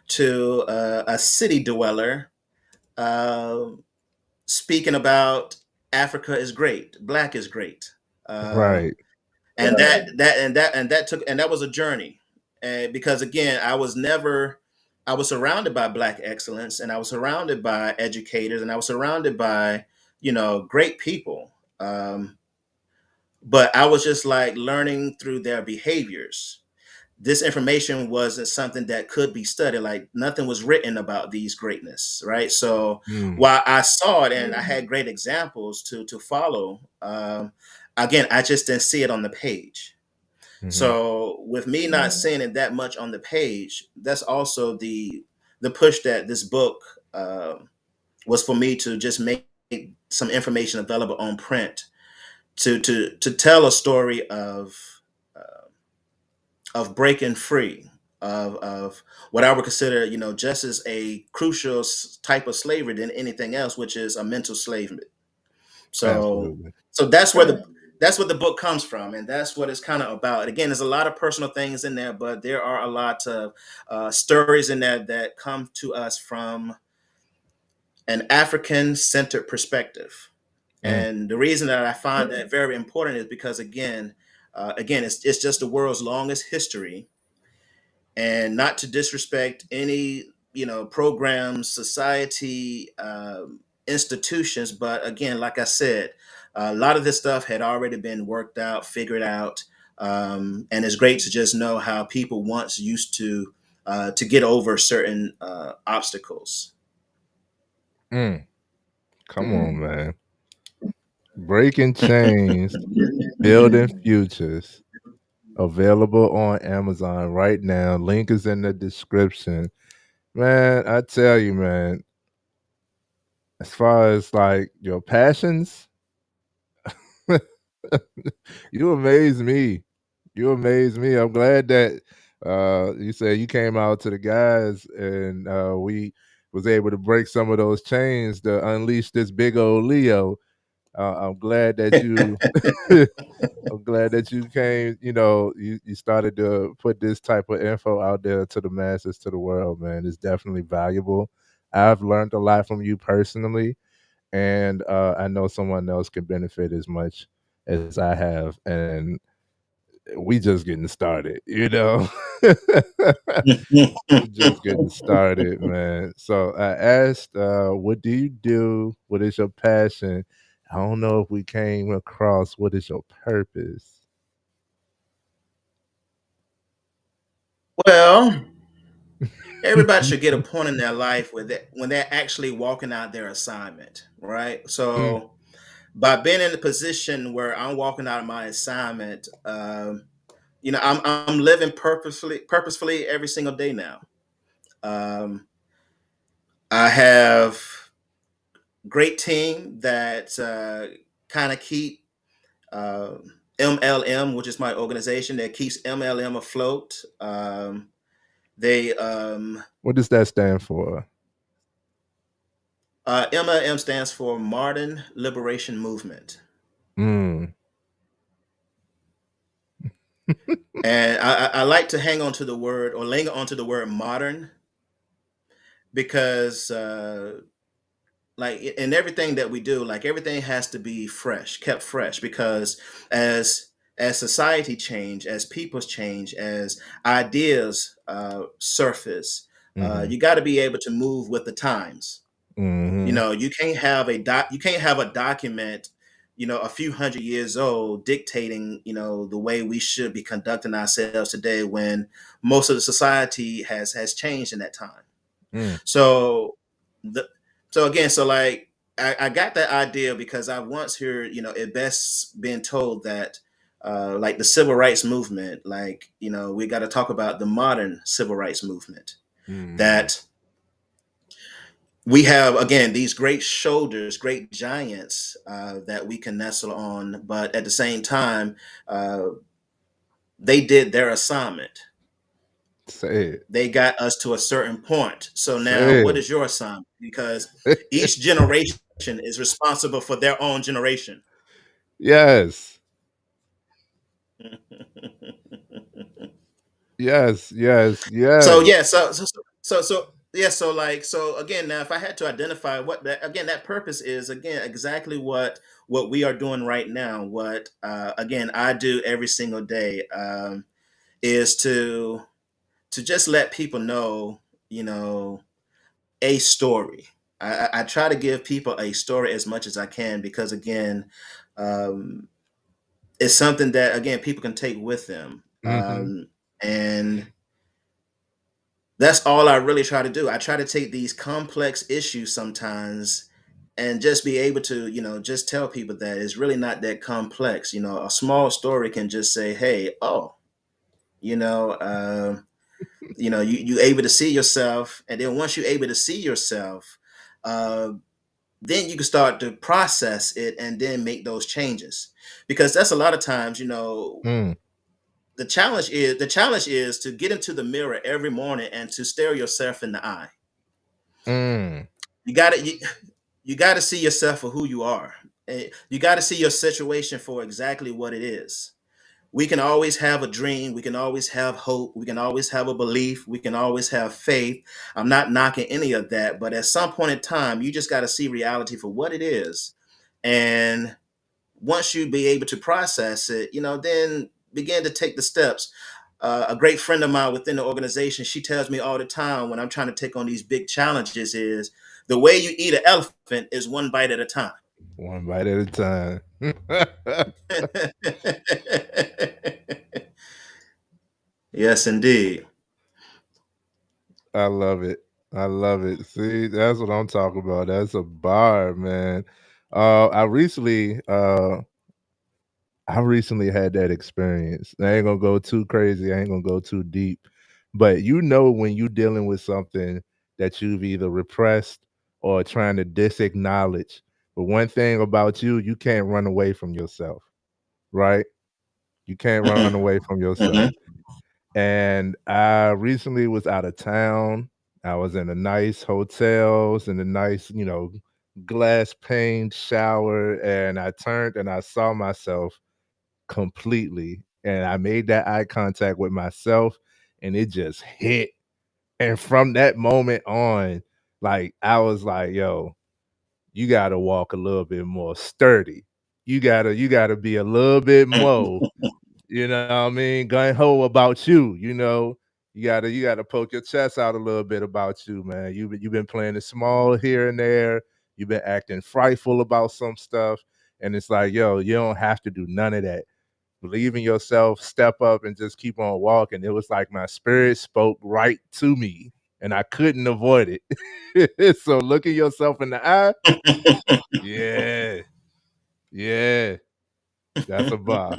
to a city dweller, uh, speaking about Africa is great, Black is great, uh, Right. and that was a journey, because again, I was surrounded by Black excellence, and I was surrounded by educators, and I was surrounded by great people. But I was just like learning through their behaviors. This information wasn't something that could be studied. Like nothing was written about these greatness, right? So Mm. while I saw it and I had great examples to follow, again, I just didn't see it on the page. Hmm. So with me not seeing it that much on the page, that's also the push that this book was for me to just make some information available on print to tell a story of breaking free of what I would consider, just as a crucial type of slavery than anything else, which is a mental slavery. So, Absolutely. so that's what the book comes from, and that's what it's kind of about. Again, there's a lot of personal things in there, but there are a lot of stories in there that come to us from an African-centered perspective. Mm. And the reason that I find that very important is because, again, it's just the world's longest history, and not to disrespect any programs, society, institutions, but again, like I said, a lot of this stuff had already been worked out, figured out, and it's great to just know how people once used to get over certain obstacles. Mm. Come on, man. Breaking chains, building futures. Available on Amazon right now. Link is in the description. Man, I tell you, man, as far as like your passions, you amaze me. You amaze me. I'm glad that you said you came out to the guys and we was able to break some of those chains to unleash this big old Leo. I'm glad that you I'm glad that you came, you started to put this type of info out there to the masses, to the world, man. It's definitely valuable. I've learned a lot from you personally, and I know someone else can benefit as much as I have. And we just getting started, you know. We just getting started, man. So I asked, what do you do? What is your passion? I don't know if we came across what is your purpose. Well, everybody should get a point in their life where when they're actually walking out their assignment, right? Mm. So by being in the position where I'm walking out of my assignment, I'm living purposefully every single day now. Um, I have great team that kind of keep uh, MLM, which is my organization that keeps MLM afloat. They What does that stand for? MLM stands for Modern Liberation Movement, Mm. and I like to hang on to the word or linger onto the word modern because like in everything that we do, like everything has to be fresh, kept fresh, because as as society change, as peoples change, as ideas surface, Mhm. you got to be able to move with the times. Mhm. You can't have you can't have a document, a few hundred years old dictating, the way we should be conducting ourselves today when most of the society has changed in that time. Mm. So the so again, so like I got that idea because I once heard, it best been told that like the civil rights movement. Like, we got to talk about the modern civil rights movement. Mm-hmm. That we have, again, these great shoulders, great giants that we can nestle on, but at the same time, uh, they did their assignment. Say They got us to a certain point. So now, Say what is your assignment? Because it. each generation is responsible for their own generation. Yes. Yes. Yes. So Yes. yeah, yeah, so like, so again, now if I had to identify what that, again, that purpose is, again, exactly what we are doing right now, what again I do every single day, is to just let people know, you know, a story. I try to give people a story as much as I can, because again, um, it's something that, again, people can take with them, Mm-hmm. and that's all I really try to do. I try to take these complex issues sometimes and just be able to, just tell people that it's really not that complex. A small story can just say, "Hey, oh, you know, uh, you able to see yourself," and then once you're able to see yourself, uh, then you can start to process it and then make those changes. Because that's a lot of times, Mm. the challenge is to get into the mirror every morning and to stare yourself in the eye. Mm. You got to you got to see yourself for who you are. You got to see your situation for exactly what it is. We can always have a dream. We can always have hope. We can always have a belief. We can always have faith. I'm not knocking any of that, but at some point in time, you just got to see reality for what it is. And once you be able to process it, then begin to take the steps. A great friend of mine within the organization, she tells me all the time when I'm trying to take on these big challenges is the way you eat an elephant is one bite at a time. One bite at a time. Yes, indeed. I love it. I love it. See, that's what I'm talking about. That's a bar, man. I recently I recently had that experience. I ain't gonna go too crazy. I ain't gonna go too deep. But when you dealing with something that you've either repressed or trying to disacknowledge. But one thing about you can't run away from yourself, right? You can't run Mhm, away from yourself. mhm. And I recently was out of town. I was in a nice hotels in a nice, glass paned shower, and I turned and I saw myself completely. And I made that eye contact with myself, and it just hit. And from that moment on, like I was like, yo, you gotta walk a little bit more sturdy. You gotta be a little bit more, what I mean, gung ho about you, you gotta poke your chest out a little bit about you, man. You've been playing it small here and there. You've been acting frightful about some stuff, and it's like, yo, you don't have to do none of that. Believe in yourself, step up, and just keep on walking. It was like my spirit spoke right to me, and I couldn't avoid it. So looking yourself in the eye, yeah, yeah, that's a bar.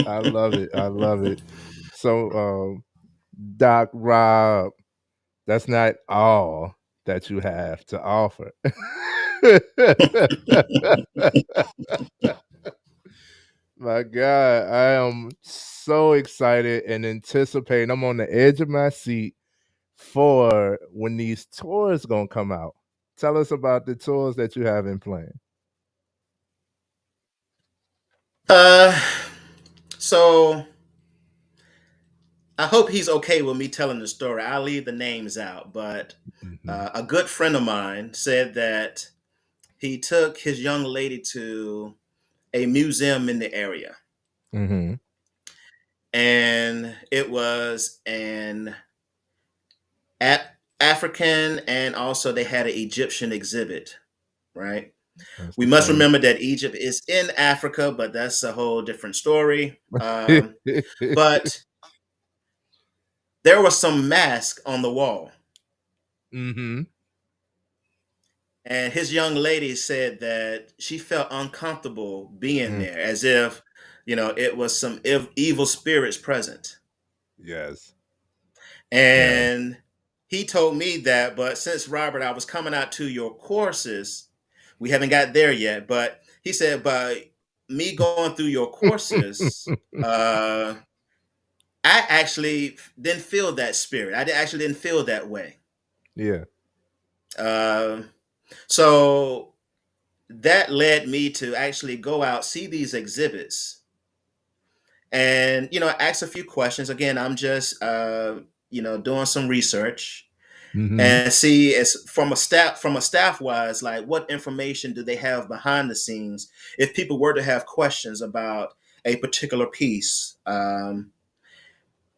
I love it. I love it. So, Doc Rob, that's not all that you have to offer. My God, I am so excited and anticipating. I'm on the edge of my seat for when these tours gonna come out. Tell us about the tours that you have in plan. uh, so I hope he's okay with me telling the story. I'll leave the names out, but Hmm. a good friend of mine said that he took his young lady to a museum in the area, Hmm. and it was an a- African, and also they had an Egyptian exhibit, right? That's We the must same. remember that Egypt is in Africa, but that's a whole different story. But there was some mask on the wall, Hmm. and his young lady said that she felt uncomfortable being Mm, there, as if it was some evil spirits present. yes. Yeah. And he told me that, but since Robert, I was coming out to your courses, we haven't got there yet. But he said, by me going through your courses, I actually didn't feel that spirit. Actually didn't feel that way. Yeah. Uh, so that led me to actually go out, see these exhibits, and ask a few questions. Again, I'm just doing some research Hmm. and see, as from a staff wise, like what information do they have behind the scenes if people were to have questions about a particular piece. And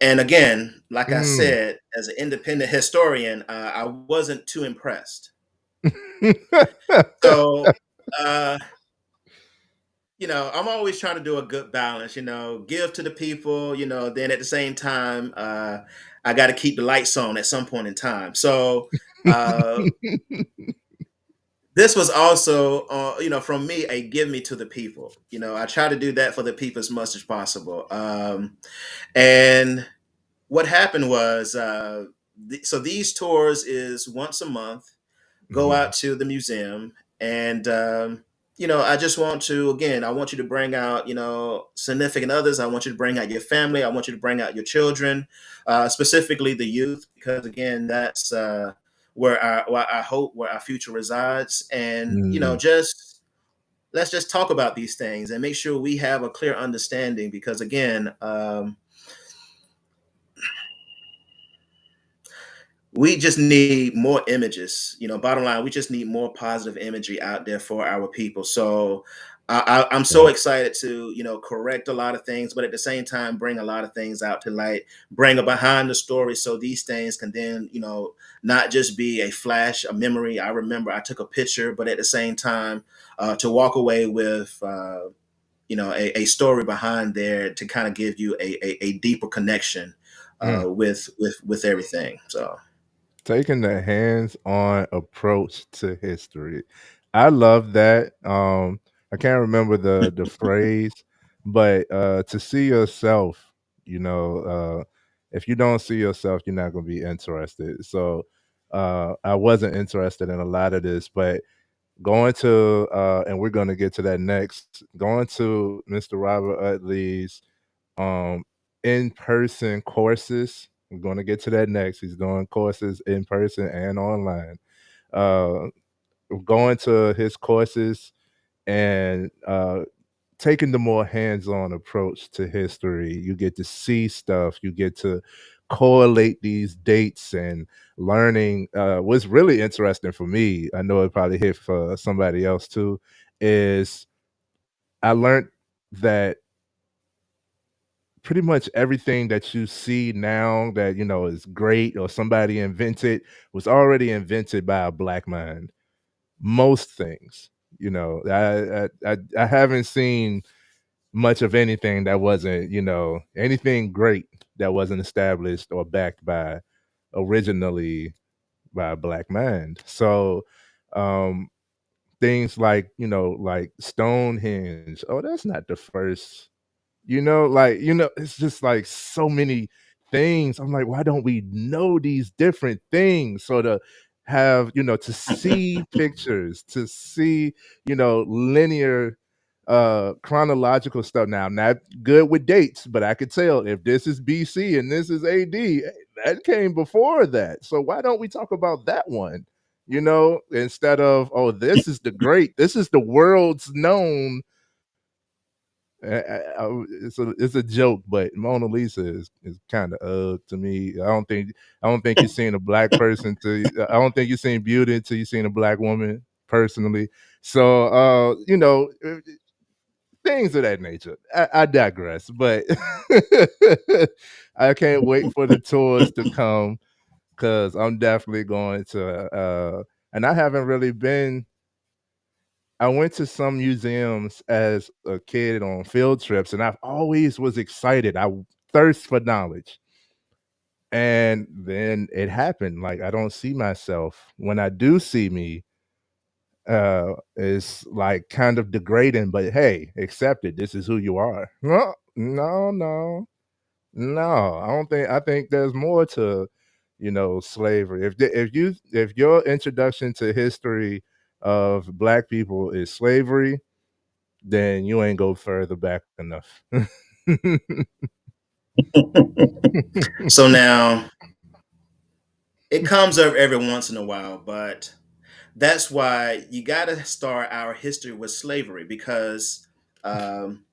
again, like I Mm. said, as an independent historian, I wasn't too impressed. So uh, I'm always trying to do a good balance, give to the people, then at the same time, I got to keep the lights on at some point in time. So uh, this was also, from me, a give me to the people. I try to do that for the people as much as possible. And what happened was, so these tours is once a month. Go Mhm. out to the museum, and I just want to, again, I want you to bring out significant others. I want you to bring out your family. I want you to bring out your children, specifically the youth, because again, that's where I hope where our future resides. And Mhm. just let's just talk about these things and make sure we have a clear understanding, because again, we just need more images. Bottom line, we just need more positive imagery out there for our people. So I'm so Yep. excited to correct a lot of things, but at the same time bring a lot of things out to light, bring a behind the story, so these things can then not just be a flash, a memory. I remember I took a picture, but at the same time, to walk away with a story behind there to kind of give you a deeper connection Mm. with everything. So. Taking the hands-on approach to history. I love that. I can't remember the phrase, but to see yourself, you know, if you don't see yourself, you're not going to be interested. So I wasn't interested in a lot of this, but going to and we're going to get to that next. Going to Mr. Robert Utley's um in-person courses. We're going to get to that next. He's doing courses in person and online. Uh going to his courses and taking the more hands-on approach to history. You get to see stuff, you get to correlate these dates and learning. What's really interesting for me, I know it probably hit for somebody else too, is I learned that pretty much everything that you see now that is great or somebody invented was already invented by a black mind. Most things, I haven't seen much of anything that wasn't, anything great that wasn't established or backed by originally by a black mind. So um things like, like Stonehenge. Oh, that's not the first. It's just like so many things. I'm like, why don't we know these different things? So to have, to see pictures, to see, linear chronological stuff. Now, I'm not good with dates, but I could tell if this is BC and this is AD, that came before that. So why don't we talk about that one? Instead of, oh, this is the world's known. It's a joke, but Mona Lisa is kind of to me. I don't think you've seen a black person to. I don't think you've seen beauty until you've seen a black woman personally. So things of that nature. I digress, but I can't wait for the tours to come because I'm definitely going to. And I haven't really been. I went to some museums as a kid on field trips, and I've always was excited. I thirst for knowledge. And then it happened. Like I don't see myself. When I do see me, is like kind of degrading, but hey, accept it. This is who you are. No, no, no, no. I think there's more to, slavery. If your introduction to history of Black people is slavery, then you ain't go further back enough. So now it comes up every once in a while, but that's why you got to start our history with slavery because um,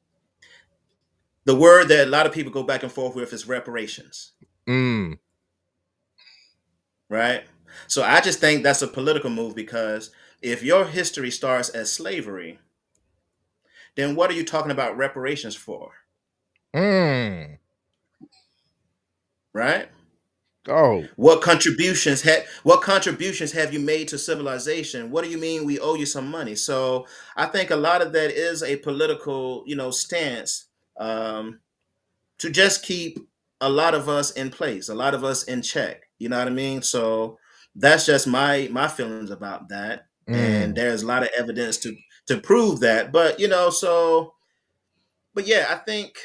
the word that a lot of people go back and forth with is reparations, Mm, right? So I just think that's a political move because if your history starts as slavery, then what are you talking about reparations for, mm. right? Oh. What contributions have you made to civilization? What do you mean we owe you some money? So I think a lot of that is a political, stance um, to just keep a lot of us in place, a lot of us in check. You know what I mean? So that's just my feelings about that. And Mm. there's a lot of evidence to prove that. But but yeah, I think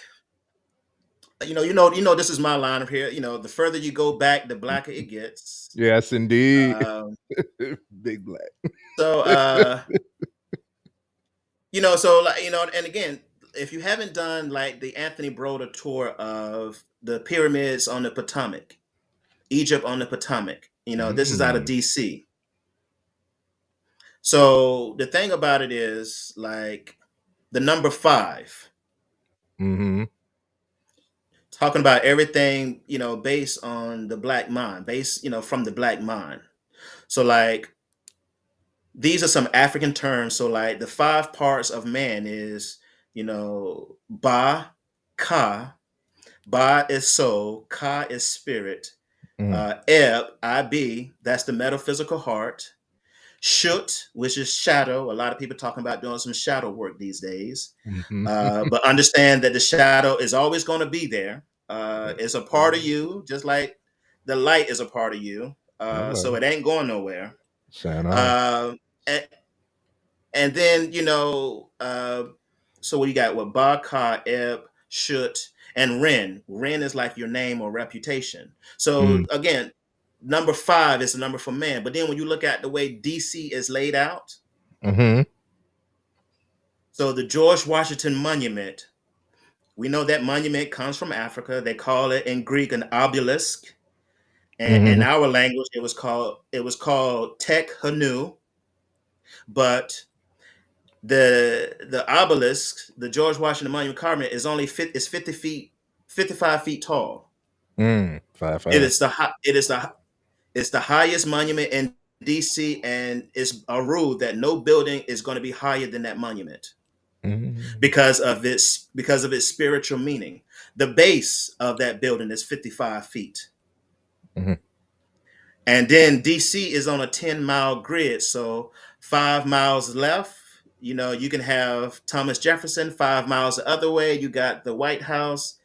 this is my line of here. The further you go back, the blacker it gets. Yes, indeed. Um, Big Black. so so like and again, if you haven't done like the Anthony Broder tour of the pyramids on the Potomac, Egypt on the Potomac, this is out of Mm. DC. So the thing about it is like the number five, Mm-hmm. talking about everything, based on the black mind, based, from the black mind. So like these are some African terms. So like the five parts of man is, Ba, Ka. Ba is soul, Ka is spirit. Mm. Eb, I-B, that's the metaphysical heart. Shut, which is shadow. A lot of people talking about doing some shadow work these days. Mm-hmm. But understand that the shadow is always going to be there. It's a part of you, just like the light is a part of you. All So right. it ain't going nowhere. Shine on. Uh, and, and then so what you got? What Ba, Ka, Eb, Shut, and Ren. Ren is like your name or reputation. So Mm. again, number five is the number for man. But then when you look at the way DC is laid out, Mm-hmm. so the George Washington Monument, we know that monument comes from Africa. They call it in Greek an obelisk. And in Mm-hmm. our language, it was called Tek Hanu. But the obelisk, the George Washington Monument Monument, is 55 feet tall. Mm. 5'5". It's the highest monument in DC, and it's a rule that no building is going to be higher than that monument Mm. because of its spiritual meaning. The base of that building is 55 feet. Mm-hmm. And then DC is on a 10-mile grid. So 5 miles left, you can have Thomas Jefferson. 5 miles the other way, you got the White House.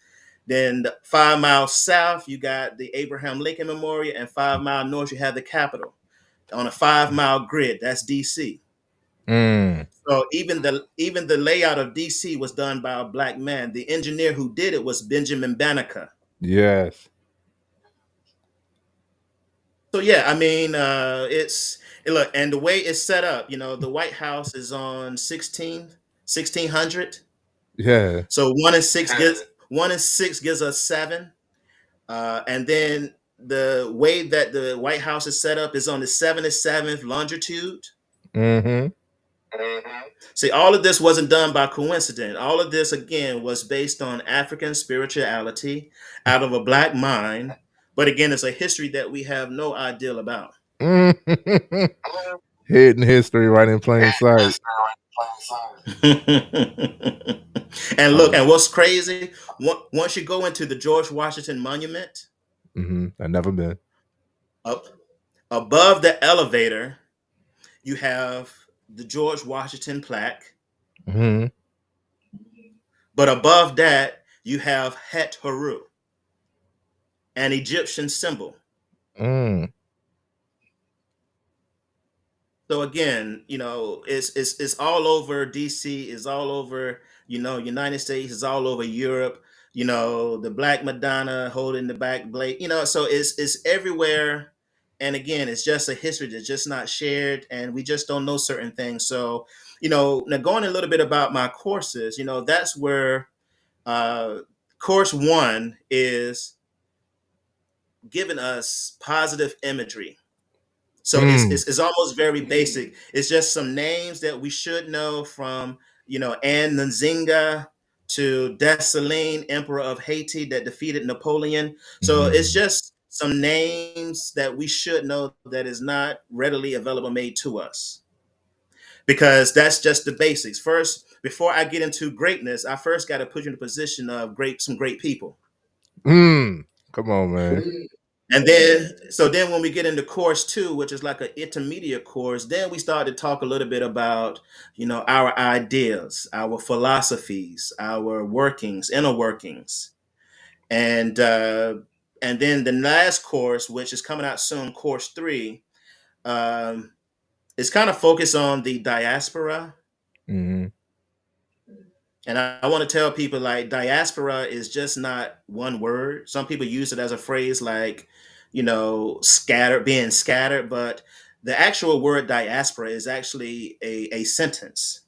Then 5 miles south, you got the Abraham Lincoln Memorial. And 5 miles north, you have the Capitol on a 5 mile grid. That's DC. Mm. So even the layout of DC was done by a black man. The engineer who did it was Benjamin Banneker. Yes. So yeah, I mean, look, and the way it's set up, the White House is on 1600. Yeah. So one and six gives us seven, and then the way that the White House is set up is on the 77th longitude. Mm-hmm. See, all of this wasn't done by coincidence. All of this again was based on African spirituality out of a black mind. But again, it's a history that we have no idea about. Hidden history right in plain sight. And look, Oh. and what's crazy? Once you go into the George Washington Monument, Mm-hmm. I've never been. up above the elevator, you have the George Washington plaque, Mm-hmm. but above that, you have Het Horu, an Egyptian symbol. Mm. So again, it's all over DC, it's all over, United States, it's all over Europe. The Black Madonna holding the back blade. So it's everywhere. And again, it's just a history that's just not shared, and we just don't know certain things. So, now going a little bit about my courses, that's where uh, course one is giving us positive imagery. So Mm. it's almost very basic. It's just some names that we should know, from Anne Nzinga to Dessalines, Emperor of Haiti that defeated Napoleon. So it's Mm. just some names that we should know that is not readily available made to us, because that's just the basics. First, before I get into greatness, I first got to put you in a position of some great people. Mm. Come on, man. And then when we get into course two, which is like an intermediate course, then we start to talk a little bit about, our ideas, our philosophies, our workings, inner workings. And then the last course, which is coming out soon, course three, um, is kind of focused on the diaspora. Mhm. And I want to tell people, like, diaspora is just not one word. Some people use it as a phrase like, scattered, being scattered, but the actual word diaspora is actually a sentence.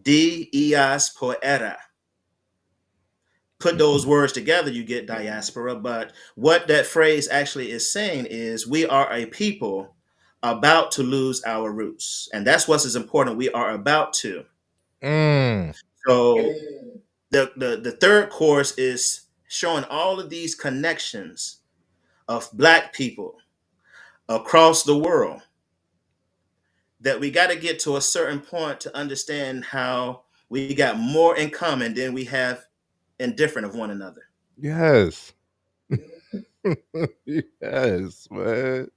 Dias poeta. Put those words together, you get diaspora. But what that phrase actually is saying is we are a people about to lose our roots. And that's what's as important. We are about to. Mm. So the third course is showing all of these connections of Black people across the world, that we got to get to a certain point to understand how we got more in common than we have in different of one another. Yes. Yes, man.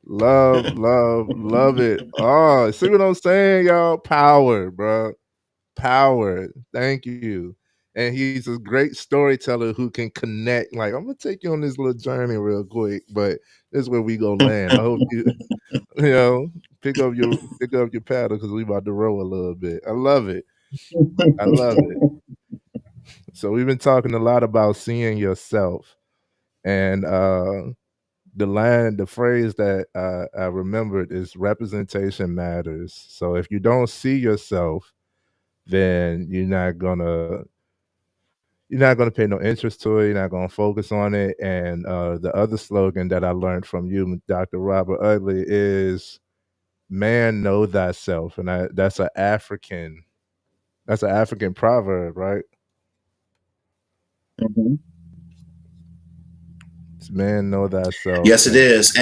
Love, love, love it. Oh, see what I'm saying, y'all? Power, bro. Power. Thank you. And he's a great storyteller who can connect. Like, I'm gonna take you on this little journey real quick, but this is where we go land. I hope you, you know, pick up your paddle because we about to row a little bit. I love it. I love it. So we've been talking a lot about seeing yourself, and the phrase that I remembered is representation matters. So if you don't see yourself, then you're not gonna pay no interest to it. You're not gonna focus on it. And the other slogan that I learned from you, Dr. Robert Utley, is "Man, know thyself," and that's an African proverb, right? Mhm. It's "Man, know thyself," Yes, it and is.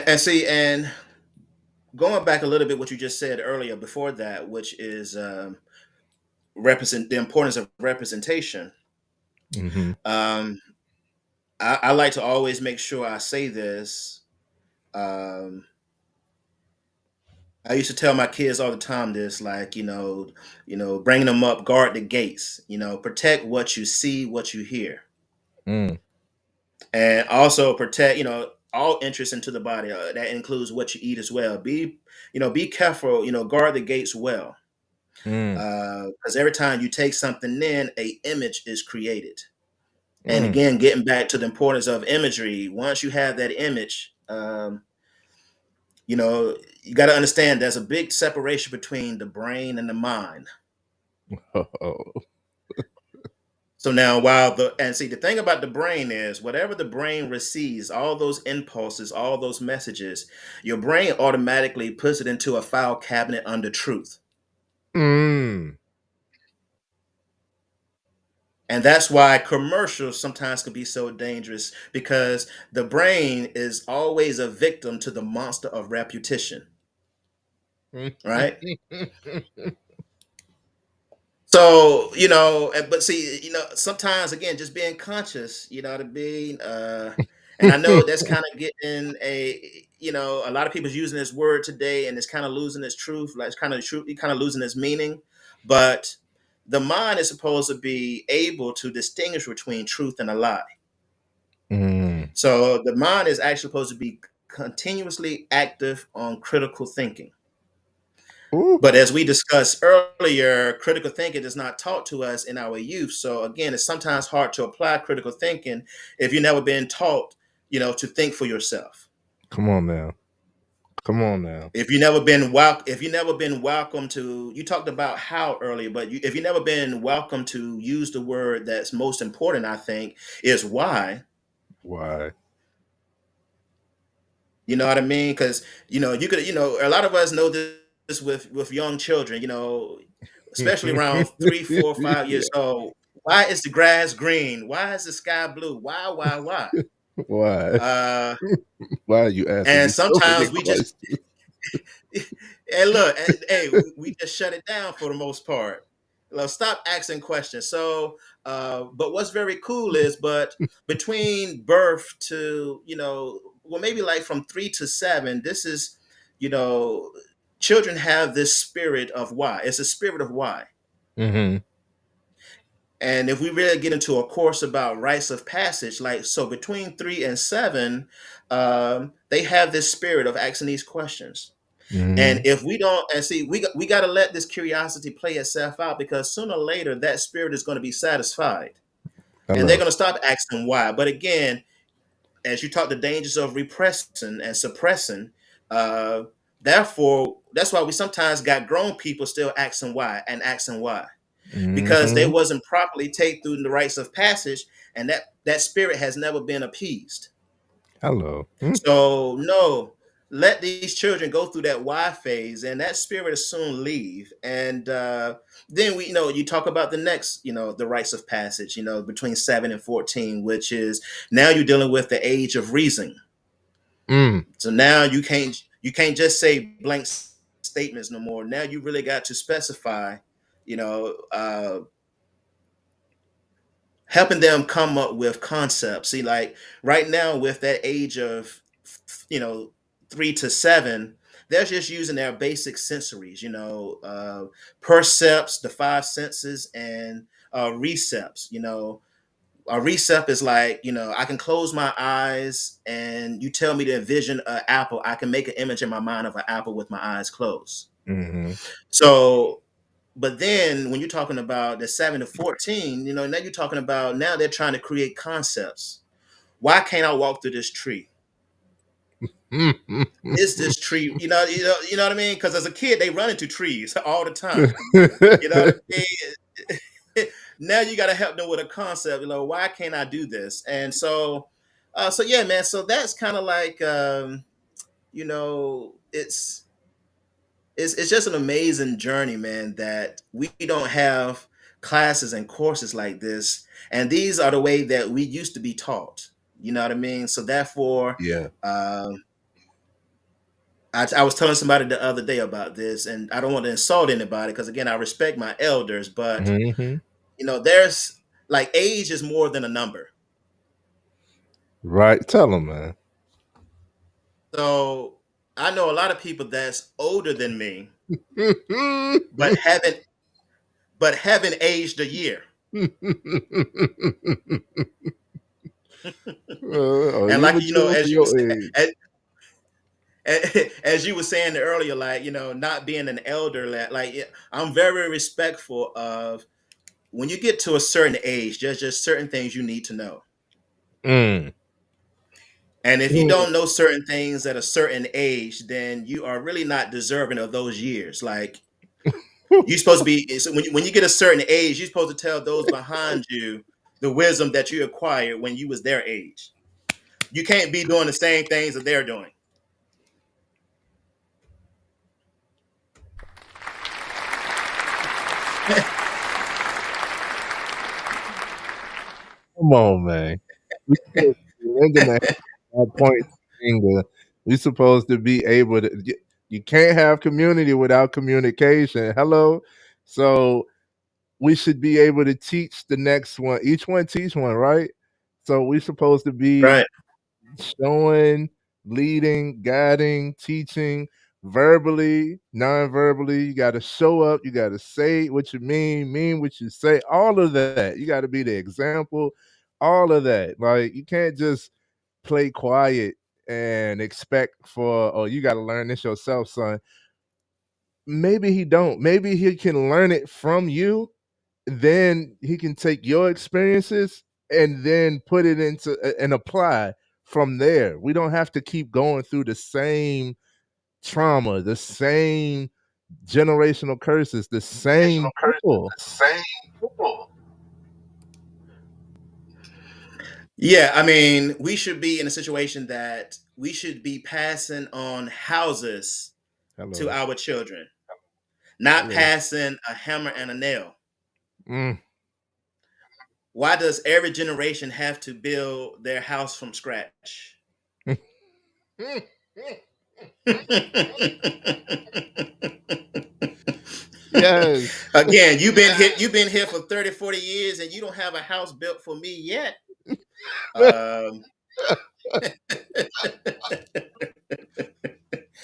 And see, and going back a little bit, what you just said earlier before that, which is represent the importance of representation. hmm Um, I like to always make sure I say this. Um, I used to tell my kids all the time this, like, bringing them up, guard the gates, protect what you see, what you hear, mm, and also protect, all interest into the body. That includes what you eat as well. Be careful, guard the gates well, mm, because every time you take something in, a image is created. And mm. again, getting back to the importance of imagery, once you have that image, you got to understand there's a big separation between the brain and the mind. Oh, So now, the thing about the brain is, whatever the brain receives, all those impulses, all those messages, your brain automatically puts it into a file cabinet under truth. mm. And that's why commercials sometimes can be so dangerous, because the brain is always a victim to the monster of repetition, right? So, but see, sometimes again, just being conscious, to be, and I know that's kind of getting a lot of people's using this word today, and it's kind of losing its truth, like it's kind of truth, kind of losing its meaning. But the mind is supposed to be able to distinguish between truth and a lie. Mm. So the mind is actually supposed to be continuously active on critical thinking. Ooh, But as we discussed earlier, critical thinking is not taught to us in our youth. So again, it's sometimes hard to apply critical thinking if you've never been taught, to think for yourself. come on now. Come on now. If you never been welcome to, you talked about how earlier, but if you never been welcome to use the word that's most important, I think, is why. Why? You know what I mean? Because you could, a lot of us know this with young children. Especially around 3, 4, 5 years Yeah. old. Why is the grass green? Why is the sky blue? Why? Why? Why? Why? Uh, Why are you asking and me so many sometimes we just questions? and look, hey, we just shut it down for the most part. Stop asking questions. So, but what's very cool is, but between birth to, well, maybe like from 3 to 7, this is, you know, children have this spirit of why. It's a spirit of why. Mm-hmm. And if we really get into a course about rites of passage, like so between 3 and 7, they have this spirit of asking these questions. And Mm-hmm. if we don't, and see, we got to let this curiosity play itself out, because sooner or later that spirit is going to be satisfied, and they're Hello. going to stop asking why. But again, as you talk the dangers of repressing and suppressing, uh, therefore, that's why we sometimes got grown people still asking why and asking why, because they Mm-hmm. wasn't properly take through the rites of passage, and that spirit has never been appeased. Hello. Mm. So no, let these children go through that why phase, and that spirit will soon leave. And then you talk about the next, the rites of passage, between 7 and 14, which is now you're dealing with the age of reason. Mm. So now you can't just say blank statements no more. Now you really got to specify, you know, uh, helping them come up with concepts. See, like right now with that age of, you know 3 to 7, they're just using their basic sensories, percepts, the five senses, and recepts. A recept is like, I can close my eyes and you tell me to envision an apple. I can make an image in my mind of an apple with my eyes closed. Mm-hmm. So, but then when you're talking about the 7 to 14, now you're talking about, now they're trying to create concepts. Why can't I walk through this tree? Is this tree, you know what I mean? Because as a kid, they run into trees all the time. You know what I mean? Now you got to help them with a concept. Why can't I do this? And so yeah, man. So that's kind of like, it's just an amazing journey, man. That we don't have classes and courses like this, and these are the way that we used to be taught. You know what I mean? So therefore, Yeah. um, I was telling somebody the other day about this, and I don't want to insult anybody because, again, I respect my elders, but Mm-hmm. there's like, age is more than a number. Right. Tell them, man. So I know a lot of people that's older than me, but haven't aged a year. Oh, And you like, mature for your age. as you were saying earlier, like, not being an elder, like, I'm very respectful of, when you get to a certain age, there's just certain things you need to know. Mm. And if you Mm. don't know certain things at a certain age, then you are really not deserving of those years. Like, you're supposed to be, so when you get a certain age, you're supposed to tell those behind you the wisdom that you acquired when you was their age. You can't be doing the same things that they're doing. Come on, man. We supposed to be lending that point finger. We supposed to be able to. You can't have community without communication. Hello. So we should be able to teach the next one. Each one teach one, right? So we supposed to be Right. showing, leading, guiding, teaching, verbally, non-verbally. You got to show up. You got to say what you mean what you say. All of that. You got to be the example. All of that. Like, you can't just play quiet and expect for, oh, you got to learn this yourself, son. Maybe he don't. Maybe he can learn it from you. Then he can take your experiences and then put it into and apply from there. We don't have to keep going through the same trauma, the same generational curses, the same bull. Yeah, I mean, we should be in a situation that we should be passing on houses to Hello. our children, not Hello. passing a hammer and a nail. Mm. Why does every generation have to build their house from scratch? Yes. Again, you've been here for 30, 40 years and you don't have a house built for me yet. Um,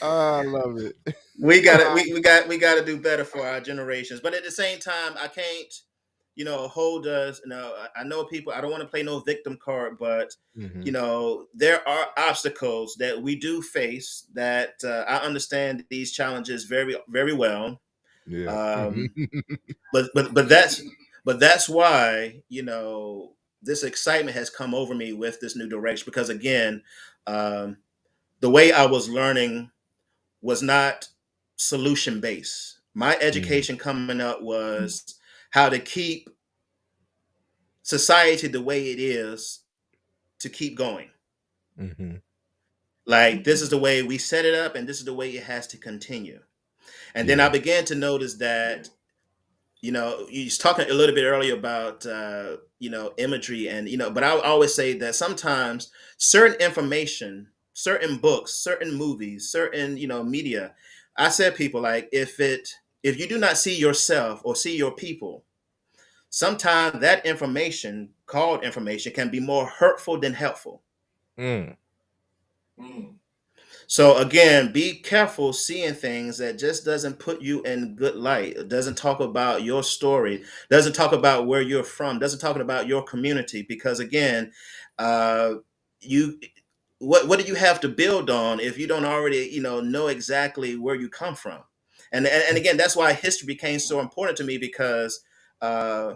I love it. we gotta do better for our generations. But at the same time, I can't, hold us. I know people. I don't want to play no victim card, but Hmm. there are obstacles that we do face. That I understand these challenges very very well. Yeah. Um, but that's why this excitement has come over me with this new direction because again, um, the way I was learning was not solution based. My Mm. education coming up was how to keep society the way it is to keep going. Hmm. Like this is the way we set it up and this is the way it has to continue. And then I Yeah. began to notice that you was talking a little bit earlier about imagery and but I always say that sometimes certain information, certain books, certain movies, certain media, I said people like if you do not see yourself or see your people, sometimes that information called information can be more hurtful than helpful. Mm. So again, be careful seeing things that just doesn't put you in good light. It doesn't talk about your story, doesn't talk about where you're from, doesn't talk about your community. Because again, uh, you what do you have to build on if you don't already know exactly where you come from? And again, that's why history became so important to me because uh,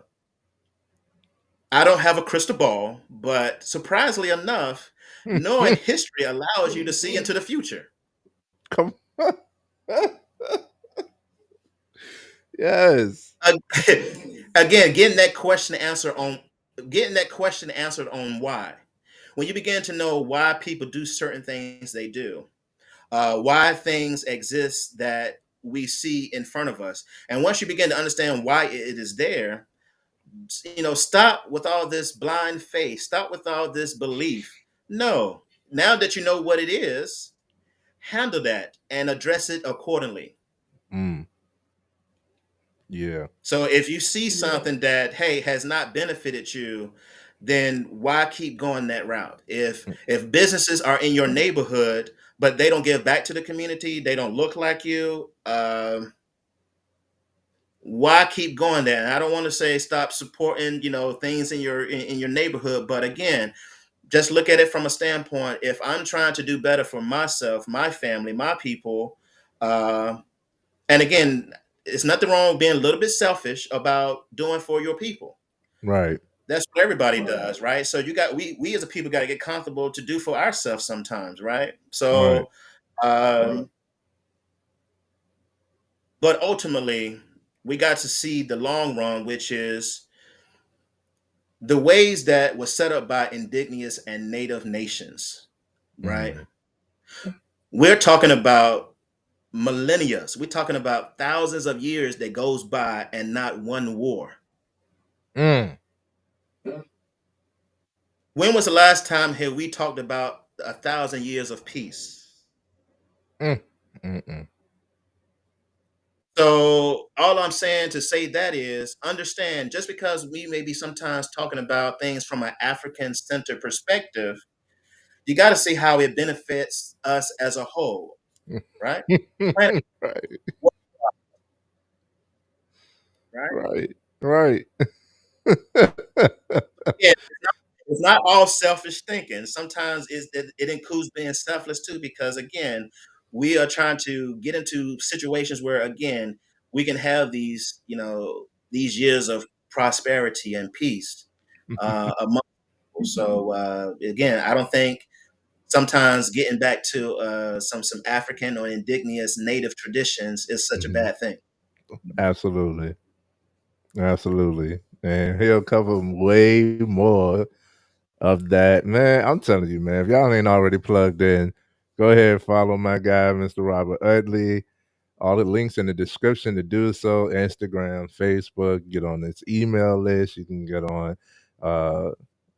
I don't have a crystal ball, but surprisingly enough, knowing history allows you to see into the future. Come on. Yes. Uh, again, getting that question answered on why. When you begin to know why people do certain things they do, why things exist that we see in front of us, and once you begin to understand why it is there, stop with all this blind faith, stop with all this belief. No, now that you know what it is, handle that and address it accordingly. Mm. Yeah. So if you see something that hey has not benefited you, then why keep going that route? If businesses are in your neighborhood but they don't give back to the community, they don't look like you. Why keep going there? And I don't want to say stop supporting things in your neighborhood, but again, just look at it from a standpoint. If I'm trying to do better for myself, my family, my people, uh, and again, it's nothing wrong with being a little bit selfish about doing for your people. Right. That's what everybody does, right? So we as a people got to get comfortable to do for ourselves sometimes, right? Right. So, um, but ultimately, we got to see the long run, which is the ways that was set up by indigenous and native nations, right? Mm. We're talking about millennia. We're talking about thousands of years that goes by and not one war. Mm. When was the last time have we talked about 1,000 years of peace? Mm. Mm-mm. So all I'm saying to say that is understand just because we may be sometimes talking about things from an African centered perspective, you got to see how it benefits us as a whole, right? Planet, Right. right? Right. Right. Yeah, it's not all selfish thinking. Sometimes it includes being selfless too, because again, we are trying to get into situations where again we can have these, these years of prosperity and peace among people. So again, I don't think sometimes getting back to some African or indigenous native traditions is such a Mhm. bad thing. Absolutely. Absolutely. And he'll cover way more of that. Man, I'm telling you, man, if y'all ain't already plugged in, go ahead and follow my guy, Mr. Robert Utley. All the links in the description to do so. Instagram, Facebook, get on this email list. You can get on uh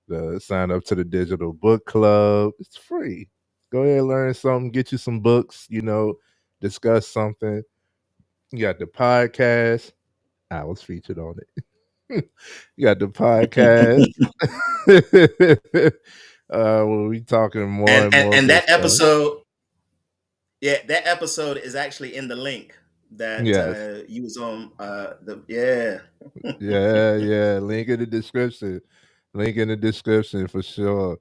the sign up to the digital book club. It's free. Go ahead and learn something, get you some books, discuss something. You got the podcast. I was featured on it. You got the podcast. Where we talking more and and and, more and good that stuff. episode, yeah, that episode is actually in the link that Yes. you was on. The yeah. Yeah, yeah. Link in the description. Link in the description for sure.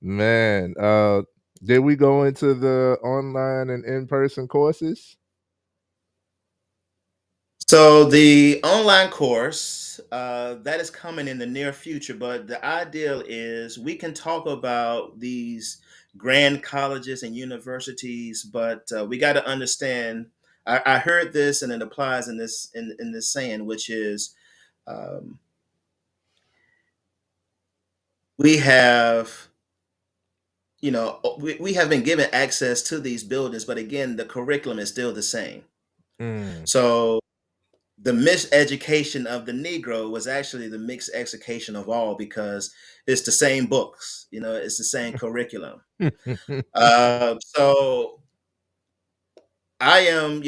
Man, did we go into the online and in-person courses? So the online course that is coming in the near future, but the ideal is we can talk about these grand colleges and universities, but we got to understand. I heard this, and it applies in this saying, which is um, we have we have been given access to these buildings, but again, the curriculum is still the same. Mm, So the miseducation of the Negro was actually the mixed education of all because it's the same books, it's the same curriculum. So I am,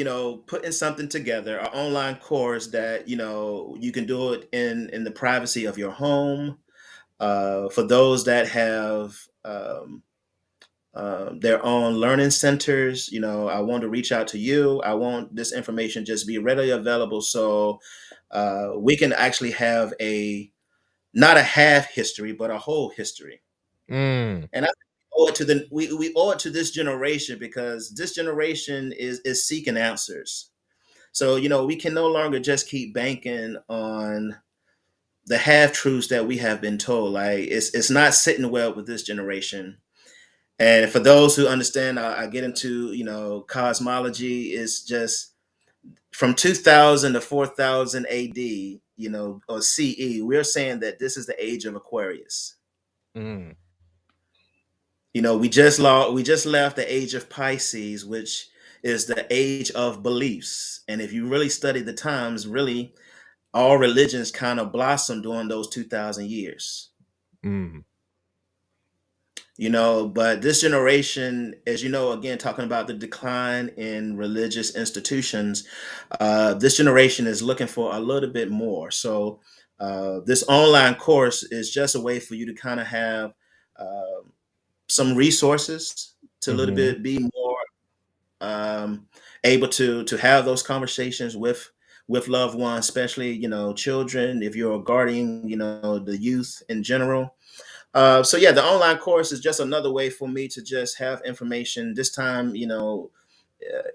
putting something together, an online course that you can do it in the privacy of your home. For those that have their own learning centers, I want to reach out to you. I want this information just be readily available so we can actually have a not a half history, but a whole history. mm, And I think we owe it to this generation because this generation is seeking answers. So we can no longer just keep banking on the half truths that we have been told. Like it's not sitting well with this generation. And for those who understand, I get into cosmology is just from 2000 to 4000 AD, or CE. We're saying that this is the age of Aquarius. mm, We just left the age of Pisces, which is the age of beliefs. And if you really study the times, really all religions kind of blossomed during those 2000 years. mm, But this generation, as you know, again, talking about the decline in religious institutions, this generation is looking for a little bit more. So, this online course is just a way for you to kind of have uh, some resources to a little mhm, bit be more able to have those conversations with loved ones, especially children. If you're a guardian, the youth in general. So yeah, the online course is just another way for me to just have information. This time,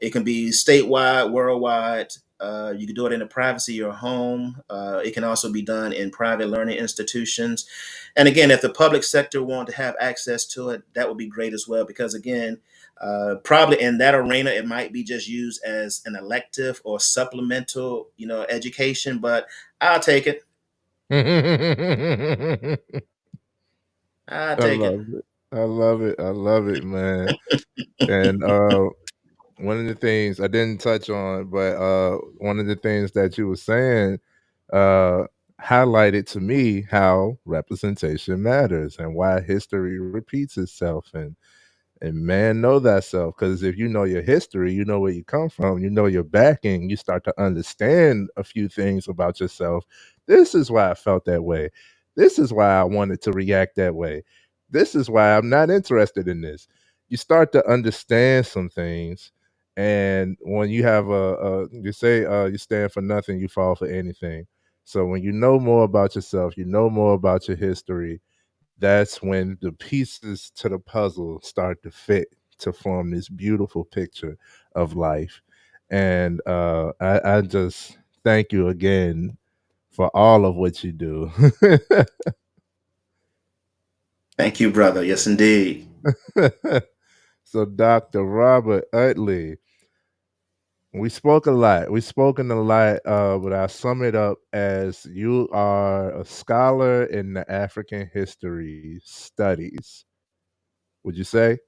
it can be statewide, worldwide. You can do it in the privacy of your home. It can also be done in private learning institutions. And again, if the public sector want to have access to it, that would be great as well. Because again, probably in that arena, it might be just used as an elective or supplemental, education. But I'll take it. I I'll take it. love it. I love it. I love it, man. And one of the things I didn't touch on, but one of the things that you were saying uh, highlighted to me how representation matters and why history repeats itself. And man, know thyself. Because if you know your history, you know where you come from, you know your backing, you start to understand a few things about yourself. This is why I felt that way. This is why I wanted to react that way. This is why I'm not interested in this. You start to understand some things. And when you have you say you stand for nothing, you fall for anything. So when you know more about yourself, you know more about your history, that's when the pieces to the puzzle start to fit to form this beautiful picture of life. And I just thank you again for all of what you do. Thank you, brother. Yes, indeed. So, Dr. Robert Utley, we spoke a lot. We've spoken a lot, but I sum it up as you are a scholar in the African history studies. Would you say?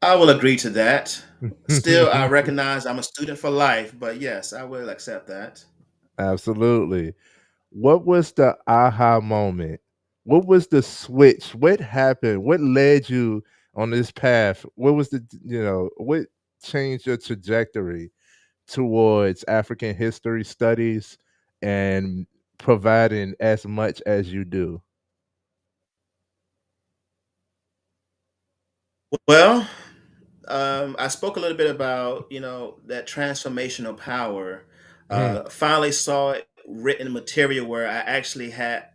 I will agree to that. Still, I recognize I'm a student for life, but yes, I will accept that. Absolutely. What was the aha moment? What was the switch? What happened? What led you on this path? What was what changed your trajectory towards African history studies and providing as much as you do? Well, I spoke a little bit about that transformational power. Mm, Finally saw it written material where I actually had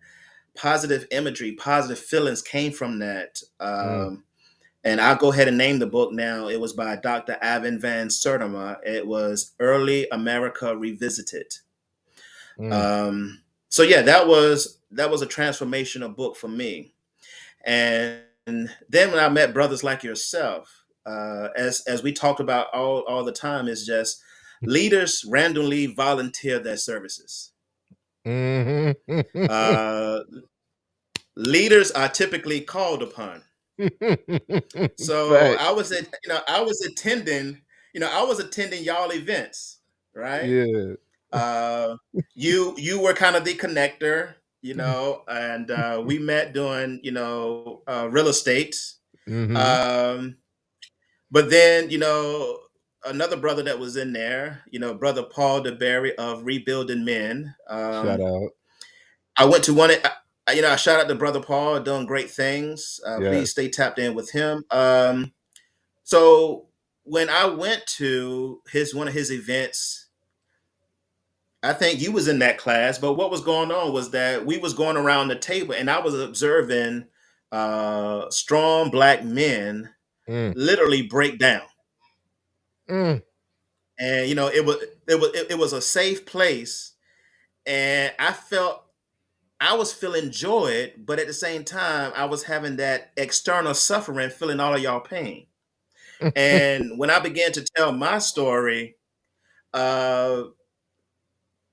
positive imagery, positive feelings came from that. mm, And I'll go ahead and name the book now. It was by Dr. Ivan Van Sertima. It was Early America Revisited. mm. Um, so yeah, that was a transformational book for me. And then when I met brothers like yourself, as we talked about all the time, is just leaders randomly volunteer their services. Mhm. Uh, Leaders are typically called upon. So Fact. I was attending y'all events, right? Yeah. Uh, you were kind of the connector, and we met doing real estate. Mhm. Um, but then another brother that was in there, brother Paul DeBerry of Rebuilding Men. Shout out. I went to one. I shout out to brother Paul, doing great things. Please Yes. stay tapped in with him. So when I went to his one of his events, I think you was in that class, but what was going on was that we was going around the table and I was observing strong black men Mm, literally break down. mm, And it was a safe place, and I was feeling joy, but at the same time I was having that external suffering, feeling all of y'all pain. And when I began to tell my story, uh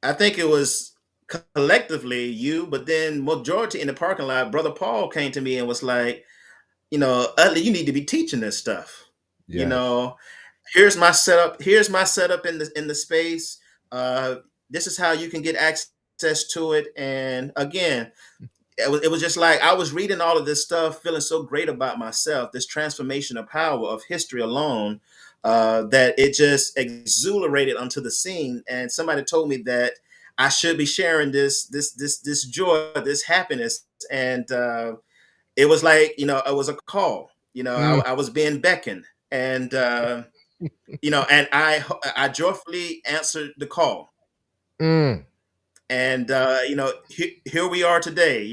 I think it was collectively you, but then majority in the parking lot, brother Paul came to me and was like, Utley, you need to be teaching this stuff. You yes. know, here's my setup. Here's my setup in the space. Uh, this is how you can get access to it. And again, it was just like I was reading all of this stuff, feeling so great about myself, this transformation of power of history alone, that it just exhilarated onto the scene. And somebody told me that I should be sharing this joy, this happiness, and it was like it was a call. Mm, I was being beckoned, and and I joyfully answered the call, mm. and here we are today.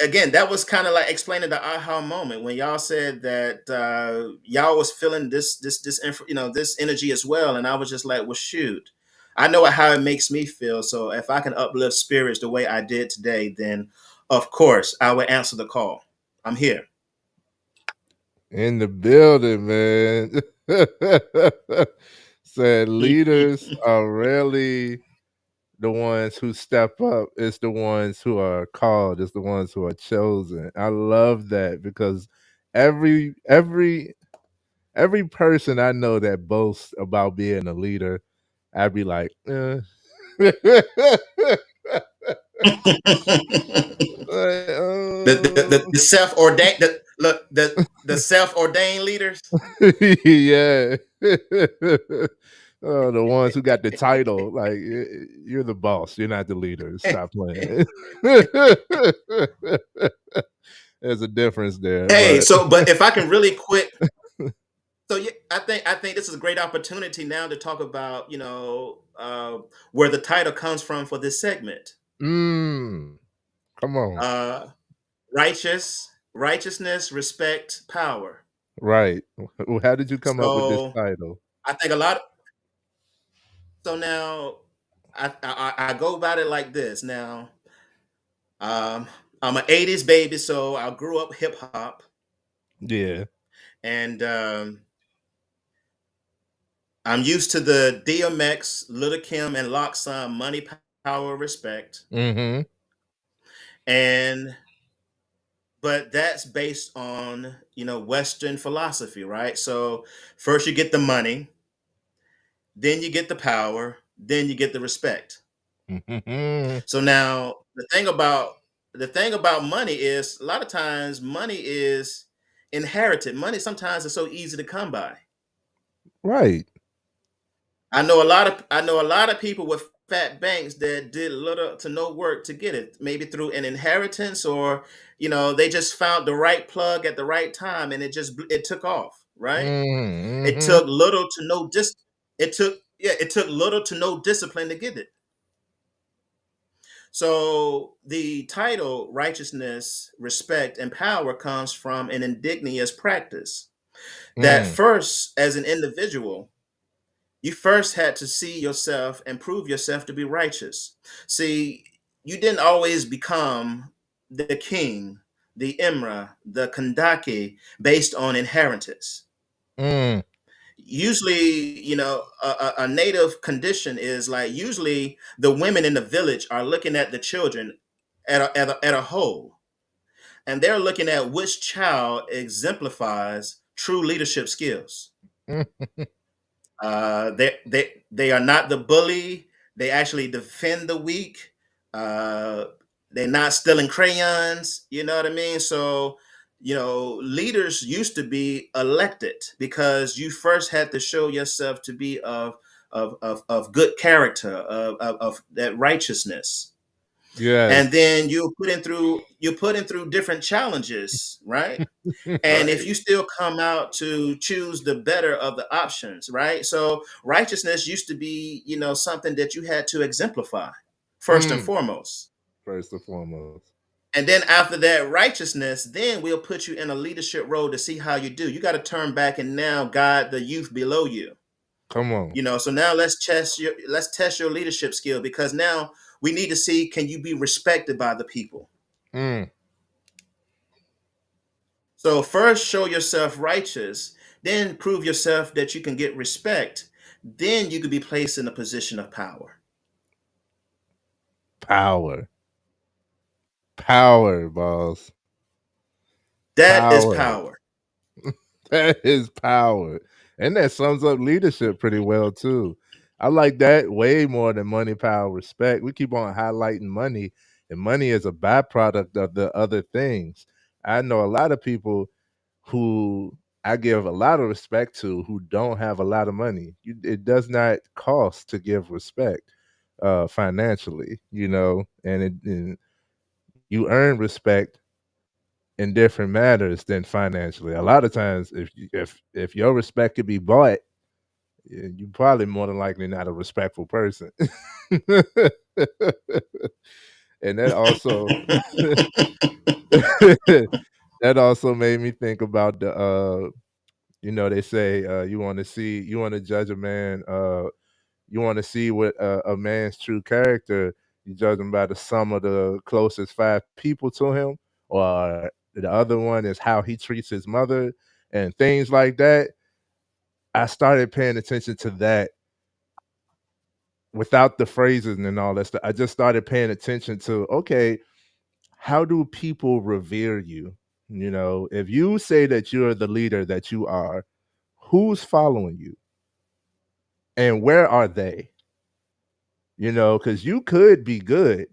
Again, that was kind of like explaining the aha moment when y'all said that y'all was feeling this energy as well, and I was just like, well, shoot, I know how it makes me feel. So if I can uplift spirits the way I did today, then of course I will answer the call. I'm here. In the building, man. Said leaders are rarely the ones who step up. It's the ones who are called. It's the ones who are chosen. I love that because every every every person I know that boasts about being a leader, I'd be like, like, The self ordained the self ordained leaders. yeah. Oh, the ones who got the title, like you're the boss, you're not the leader. Stop playing. There's a difference there, Hey, but but if I can really quick, so yeah, I think this is a great opportunity now to talk about where the title comes from for this segment. Mm. Come on. Uh, righteousness, respect, power. Right. How did you come up with this So title? I think a lot. So now I go about it like this. Now um, I'm an '80s baby, so I grew up hip hop, Yeah. and I'm used to the DMX, Little Kim, and Loxon money, power, respect, Mm-hmm. and but that's based on Western philosophy, right? So first you get the money, then you get the power, then you get the respect. Mm-hmm. So now the thing about money is a lot of times money is inherited. Money sometimes is so easy to come by. Right. I know a lot of people with fat banks that did little to no work to get it, maybe through an inheritance or they just found the right plug at the right time and it took off, right? It Mm-hmm. took little to no dis it took little to no discipline to get it. So the title righteousness, respect, and power comes from an indigenous practice that Mm. first, as an individual, you first had to see yourself and prove yourself to be righteous. See, you didn't always become the king, the Imra, the Kandake based on inheritance. Mm. Usually, a native condition is like usually the women in the village are looking at the children at a whole, and they're looking at which child exemplifies true leadership skills. Mm. They are not the bully. They actually defend the weak. Uh, they're not stealing crayons. You know what I mean? So, leaders used to be elected because you first had to show yourself to be of good character, of that righteousness, and Yes. then you put in through different challenges, right? And if Right. you still come out to choose the better of the options, right? So righteousness used to be, something that you had to exemplify first and Mm. foremost. First and foremost. And then after that righteousness, then we'll put you in a leadership role to see how you do. You got to turn back and now guide the youth below you. Come on. So now let's test your leadership skill because now we need to see, can you be respected by the people? Mm. So first show yourself righteous, then prove yourself that you can get respect. Then you could be placed in a position of power. Power. Power, boss. That is Power. power. That is power. And that sums up leadership pretty well too. I like that way more than money, power, respect. We keep on highlighting money, and money is a byproduct of the other things. I know a lot of people who I give a lot of respect to who don't have a lot of money. It does not cost to give respect financially, and you earn respect in different matters than financially. A lot of times, if your respect could be bought, you're probably more than likely not a respectful person. And that also that also made me think about they say you want to judge a man, you want to see what a man's true character. You judge him by the sum of the closest five people to him, or the other one is how he treats his mother and things like that. I started paying attention to that without the phrases and all that stuff. I just started paying attention to, okay, how do people revere you? If you say that you're the leader that you are, who's following you and where are they? Because you could be good,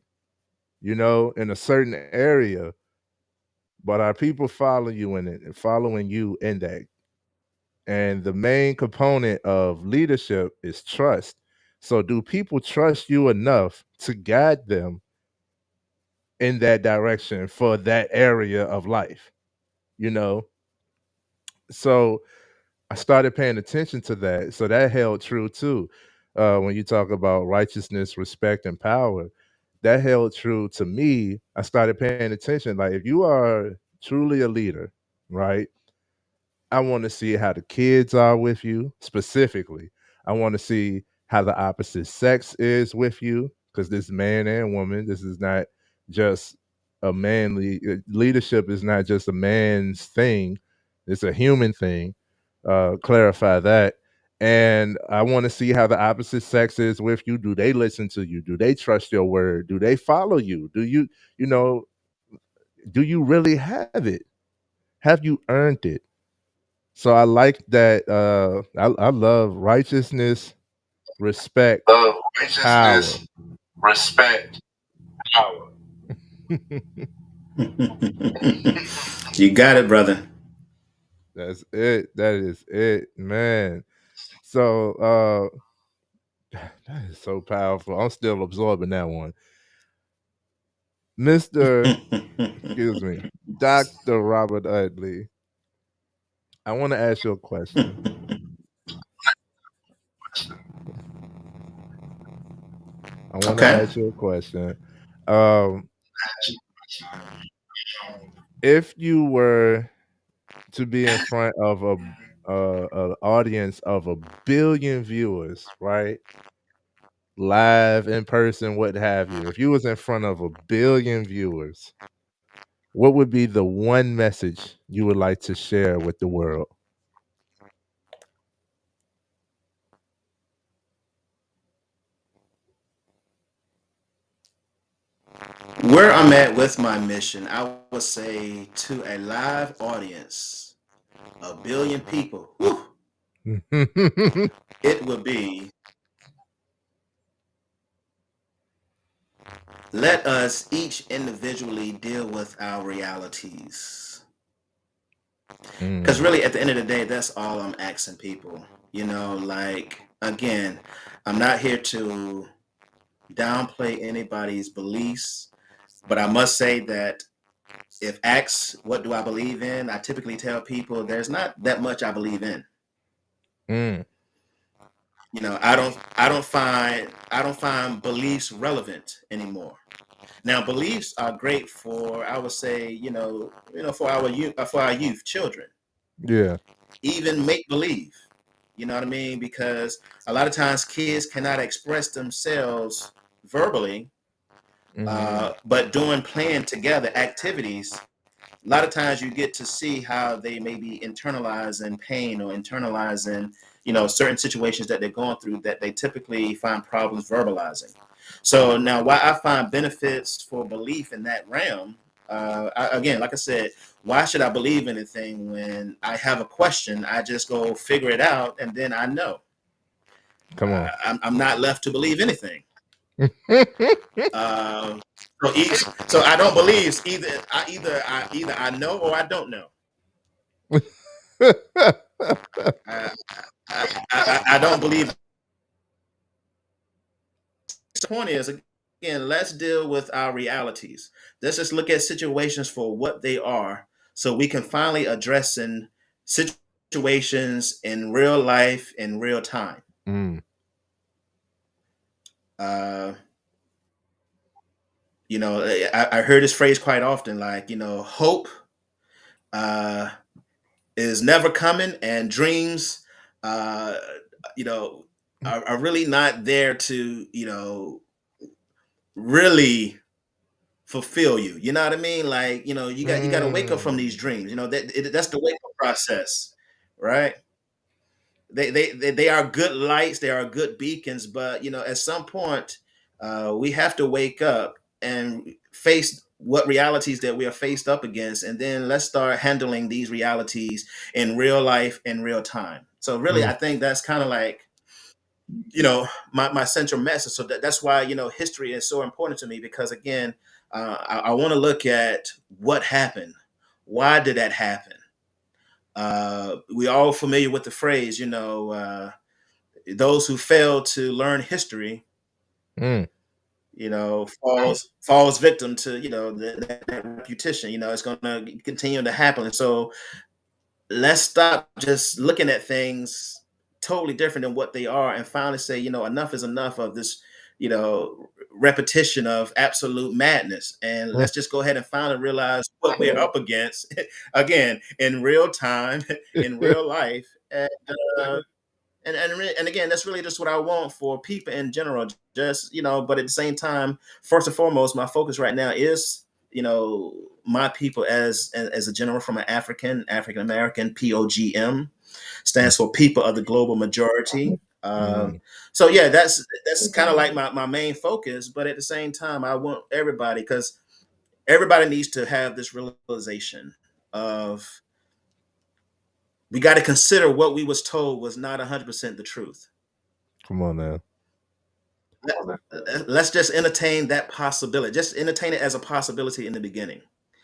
in a certain area, but are people following you in it and following you in that? And the main component of leadership is trust. So, do people trust you enough to guide them in that direction for that area of life? You know, so I started paying attention to that. So that held true too. When you talk about righteousness, respect, and power, that held true to me. I started paying attention. Like, if you are truly a leader, right? I want to see how the kids are with you specifically. I want to see how the opposite sex is with you, because this man and woman, this is not just a manly leadership is not just a man's thing. It's a human thing. Clarify that. And I want to see how the opposite sex is with you. Do they listen to you? Do they trust your word? Do they follow you? Do you, you know, do you really have it? Have you earned it? So I like that. I love righteousness, respect, Love, power. righteousness, respect, power. You got it, brother. That's it. That is it, man. So that is so powerful. I'm still absorbing that one. Mr. Excuse me, Dr. Robert Utley. I want to ask you a question. I want to Okay. ask you a question. Um, if you were to be in front of an audience of 1 billion viewers, right? Live, in person, what have you. If you was in front of 1 billion viewers, what would be the one message you would like to share with the world? Where I'm at with my mission, I would say to a live audience, 1 billion people, whew, it would be, let us each individually deal with our realities. Because Mm, really, at the end of the day, that's all I'm asking people. Like, again, I'm not here to downplay anybody's beliefs, but I must say that if asked what do I believe in, I typically tell people there's not that much I believe in. mm, I don't find beliefs relevant anymore. Now, beliefs are great for, I would say, for our youth, children, yeah. even make believe. You know what I mean? Because a lot of times kids cannot express themselves verbally, Hmm. but doing playing together activities, a lot of times you get to see how they may be internalizing pain or internalizing, certain situations that they're going through that they typically find problems verbalizing. So now, why I find benefits for belief in that realm, again, like I said, why should I believe anything when I have a question? I just go figure it out, and then I know. Come on. I'm not left to believe anything. Uh, so I don't believe. Either I know or I don't know. I, I don't believe. The point is, again, let's deal with our realities. Let's just look at situations for what they are, so we can finally address in situations in real life in real time. Mm, Uh, I heard this phrase quite often, like, hope uh, is never coming, and dreams, uh, you know, are really not there to, really fulfill you. You know what I mean? Like, you got to wake up from these mm. dreams. That's the wake up process, right? They are good lights, they are good beacons, but at some point, we have to wake up and face what realities that we are faced up against, and then let's start handling these realities in real life in real time. So really, Mm, I think that's kind of like, my central message. So that's why history is so important to me, because again, I want to look at what happened. Why did that happen? We all familiar with the phrase, those who fail to learn history, mm, falls victim to that reputation. It's going to continue to happen. So let's stop just looking at things totally different than what they are, and finally say, enough is enough of this, you know, repetition of absolute madness. And let's just go ahead and finally realize what we're up against again in real time, in real life. Uh, and again, that's really just what I want for people in general. Just but at the same time, first and foremost, my focus right now is my people as a general from an African American. POGM stands for people of the global majority. Mm. So yeah, that's kind of like my main focus. But at the same time, I want everybody, because everybody needs to have this realization of we got to consider what we was told was not 100% the truth. Come on now. Let's just entertain that possibility. Just entertain it as a possibility in the beginning,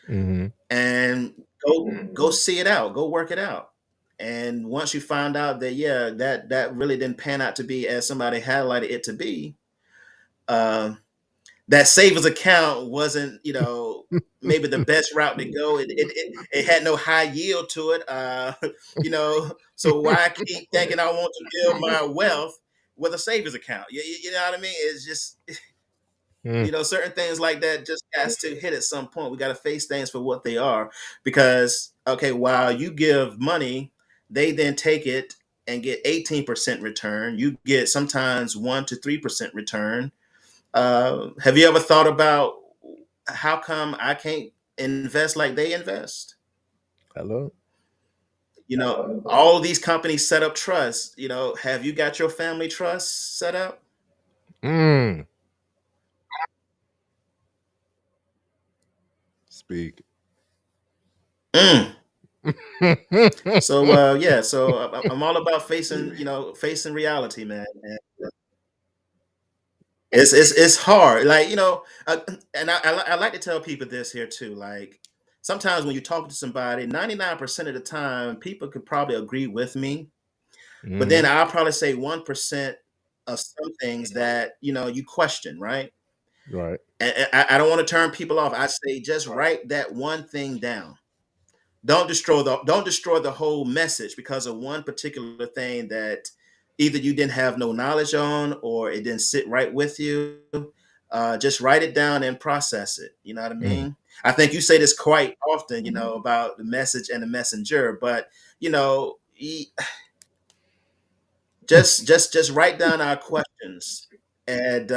Mm-hmm. and go see it out. Go work it out. And once you find out that yeah, that really didn't pan out to be as somebody highlighted it to be, uh, that savings account wasn't maybe the best route to go. It had no high yield to it. So why keep thinking I want to build my wealth with a savings account? You know what I mean? It's just Mm. certain things like that just has to hit at some point. We got to face things for what they are, because okay, while you give money, they then take it and get 18% return. You get sometimes 1 to 3% return. Have you ever thought about how come I can't invest like they invest? Hello. All these companies set up trusts. Have you got your family trust set up? Mm. Speak. Mm. So yeah, so I'm all about facing reality, man. And it's hard, like and I like to tell people this here too. Like sometimes when you're talking to somebody, 99% of the time, people could probably agree with me, but then Mm-hmm. I'll probably say 1% of some things that you question, right? Right. And I don't want to turn people off. I say just write that one thing down. Don't destroy the whole message because of one particular thing that either you didn't have no knowledge on or it didn't sit right with you. Just write it down and process it. You know what I Mm. mean? I think you say this quite often, about the message and the messenger, but you know, just write down our questions and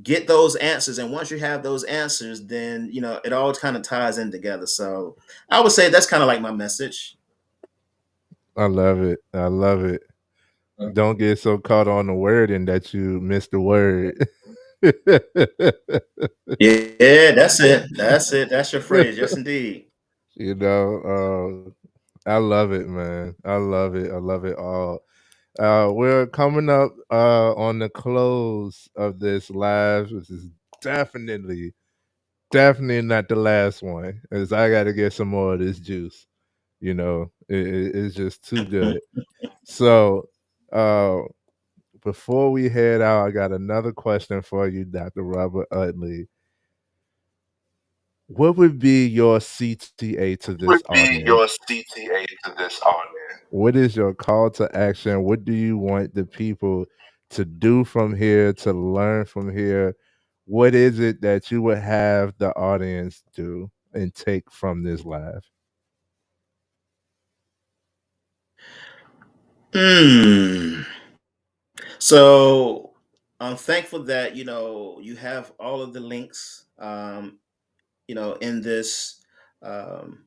get those answers. And once you have those answers, then it all kind of ties in together. So I would say that's kind of like my message. I love it. I love it. Don't get so caught on the wording that you miss the word. Yeah, that's it. That's it. That's your phrase. Yes, indeed. I love it, man. I love it. I love it all. We're coming up on the close of this live, which is definitely, definitely not the last one, as I got to get some more of this juice. It's just too good. So, uh, before we head out, I got another question for you, Dr. Robert Utley. What would be your CTA to this Would be audience? your CTA to this audience? What is your call to action? What do you want the people to do from here, to learn from here? What is it that you would have the audience do and take from this live? Hmm. So I'm thankful that you have all of the links in this um,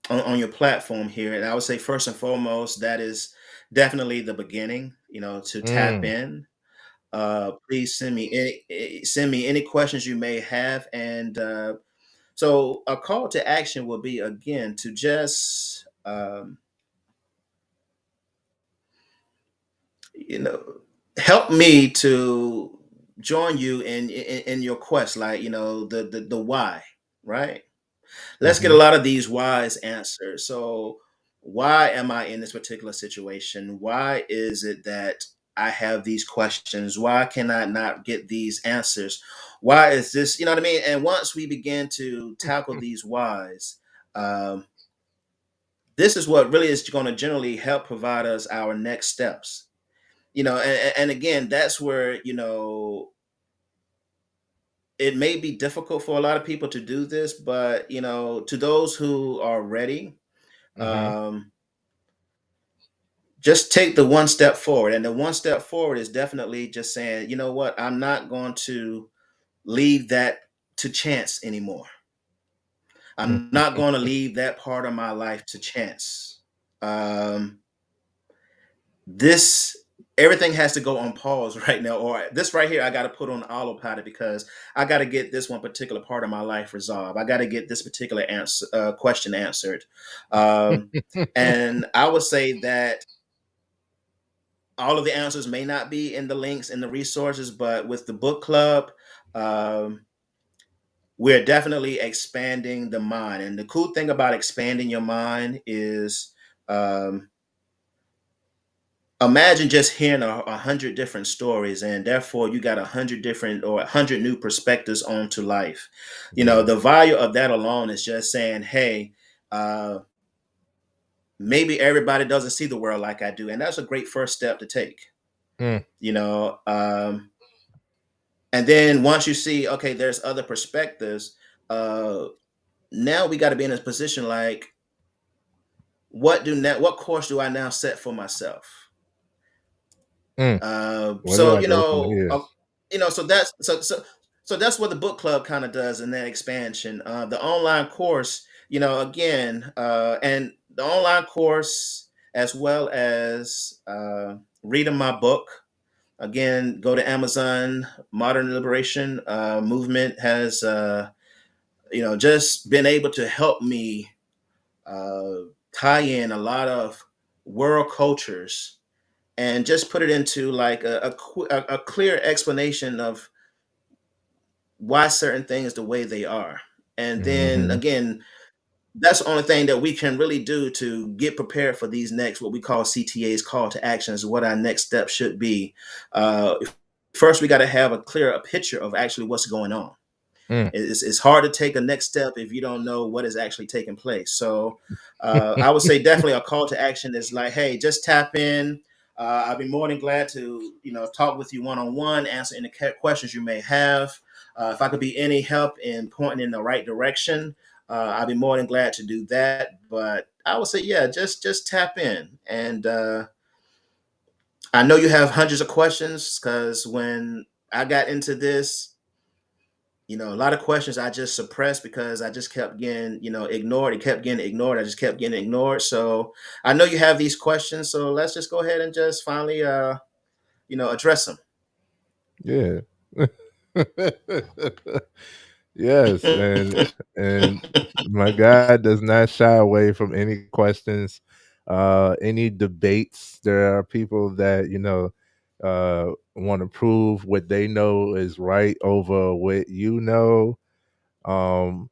on your platform here. And I would say first and foremost, that is definitely the beginning. To tap Mm, in. Please send me any questions you may have, and so a call to action will be again to just you know help me to join you in your quest, like the why, right? Let's get a mhm, lot of these whys answered. So why am I in this particular situation? Why is it that I have these questions? Why can I not get these answers? Why is this, you know what I mean? And once we begin to tackle these whys, um, this is what really is going to generally help provide us our next steps. and again, that's where, it may be difficult for a lot of people to do this, but to those who are ready, Mm-hmm. um, just take the one step forward. And the one step forward is definitely just saying, you know what, I'm not going to leave that to chance anymore. I'm not going to leave that part of my life to chance. Um, this Everything has to go on pause right now, or this right here I got to put on autopilot because I got to get this one particular part of my life resolved. I got to get this particular question answered. um, and I would say that all of the answers may not be in the links and the resources, but with the book club, um, we're definitely expanding the mind. And the cool thing about expanding your mind is, um, imagine just hearing 100 different stories, and therefore you got 100 different or 100 new perspectives onto life. Yeah. The value of that alone is just saying, hey, uh, maybe everybody doesn't see the world like I do, and that's a great first step to take. Mm. You know, and then once you see, okay, there's other perspectives. Uh, Now we got to be in a position like, what course do I now set for myself? Mm. Where do So I go from here? so that's what the book club kind of does in that expansion. The online course, again, and the online course as well as reading my book. Again, go to Amazon. Modern Liberation Movement has just been able to help me tie in a lot of world cultures and just put it into like a clear explanation of why certain things the way they are. And then Mm-hmm. again, that's the only thing that we can really do to get prepared for these next, what we call CTA's call to actions, what our next step should be. First, we got to have a picture of actually what's going on. Mm. It's hard to take a next step if you don't know what is actually taking place. So I would say definitely a call to action is like, hey, just tap in. I'd be more than glad to talk with you one on one, answer any questions you may have. If I could be any help in pointing in the right direction, I'd be more than glad to do that. But I would say, yeah, just tap in. And I know you have hundreds of questions because when I got into this, a lot of questions I just suppressed because I just kept getting, ignored. It kept getting ignored. I just kept getting ignored. So I know you have these questions. So let's just go ahead and just finally, address them. Yeah. Yes, and my God does not shy away from any questions, any debates. There are people that want to prove what they know is right over what you know. Um,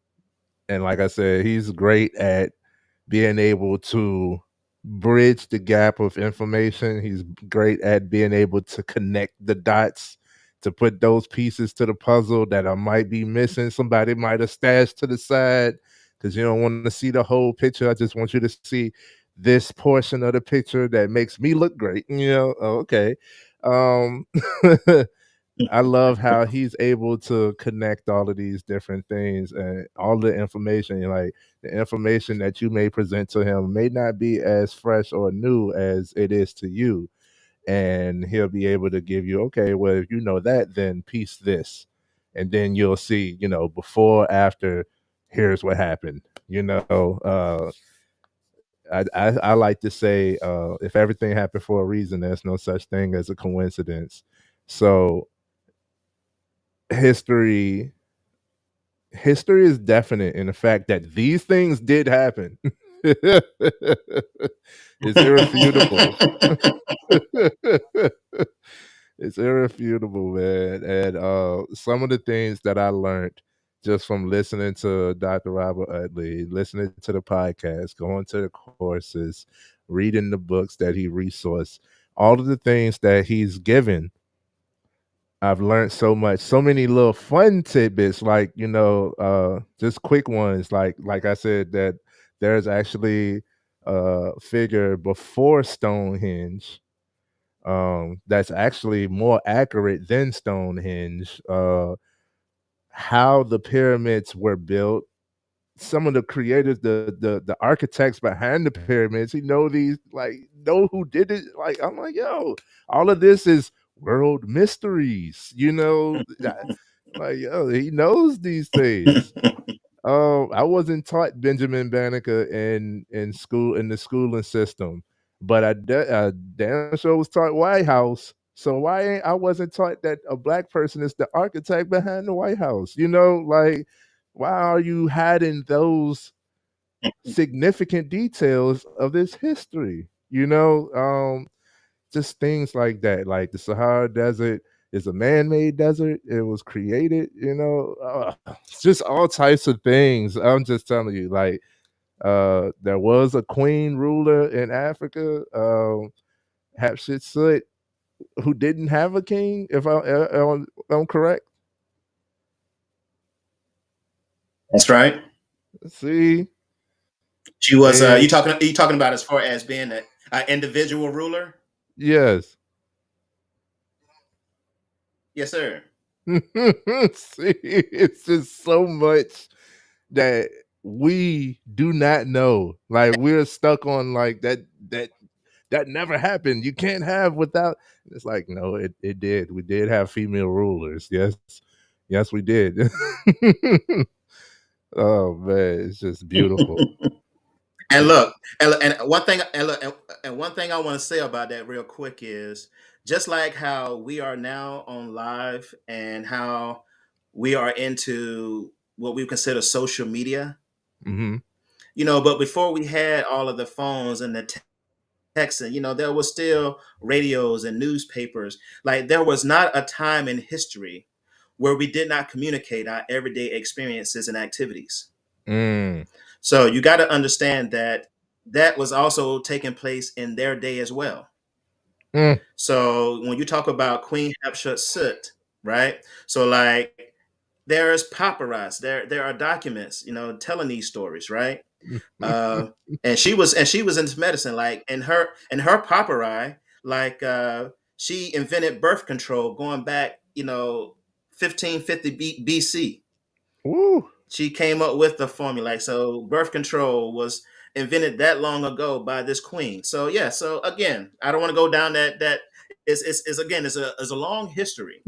and like I said, he's great at being able to bridge the gap of information. He's great at being able to connect the dots, to put those pieces to the puzzle that I might be missing. Somebody might have stashed to the side because you don't want to see the whole picture. I just want you to see this portion of the picture that makes me look great. Okay. Um, I love how he's able to connect all of these different things and all the information. Like the information that you may present to him may not be as fresh or new as it is to you. And he'll be able to give you, okay, well, if you know that, then piece this. And then you'll see, before, after, here's what happened. I like to say, if everything happened for a reason, there's no such thing as a coincidence. So history history is definite in the fact that these things did happen. It's irrefutable. It's irrefutable, man. And some of the things that I learned just from listening to Dr. Robert Utley, listening to the podcast, going to the courses, reading the books that he resourced, all of the things that he's given, I've learned so much, so many little fun tidbits, like just quick ones, like I said, that there's actually a figure before Stonehenge, that's actually more accurate than Stonehenge. How the pyramids were built, some of the creators, the architects behind the pyramids, he know these, like, know who did it. Like, I'm like, yo, all of this is world mysteries, like, yo, he knows these things. I wasn't taught Benjamin Banneker in school, in the schooling system, but I damn sure was taught White House. So why ain't I wasn't taught that a black person is the architect behind the White House? Like, why are you hiding those significant details of this history? Just things like that. Like the Sahara Desert is a man-made desert. It was created. Just all types of things. I'm just telling you. Like, there was a queen ruler in Africa, Hatshepsut, who didn't have a king. If I'm correct. That's right. See, She was. You and talking? Are you talking about as far as being an individual ruler? yes. Yes, sir. See, it's just so much that we do not know. Like, we're stuck on, like, that never happened. You can't have without. It's like, no, it did. We did have female rulers. Yes, we did. Oh man, it's just beautiful. And look, and one thing I want to say about that real quick is just like how we are now on live and how we are into what we consider social media, Hmm. but before we had all of the phones and the texting, there was still radios and newspapers. Like there was not a time in history where we did not communicate our everyday experiences and activities. Mm, So you got to understand that that was also taking place in their day as well. mm, So when you talk about Queen Hatshepsut, right? So like there's paparazzi, there are documents, telling these stories, right? Uh, and she was into medicine, like in her paparazzi, like she invented birth control going back, 1550 BC. woo. She came up with the formula. Like, so birth control was invented that long ago by this queen. So yeah. So again, I don't want to go down that is again is a long history,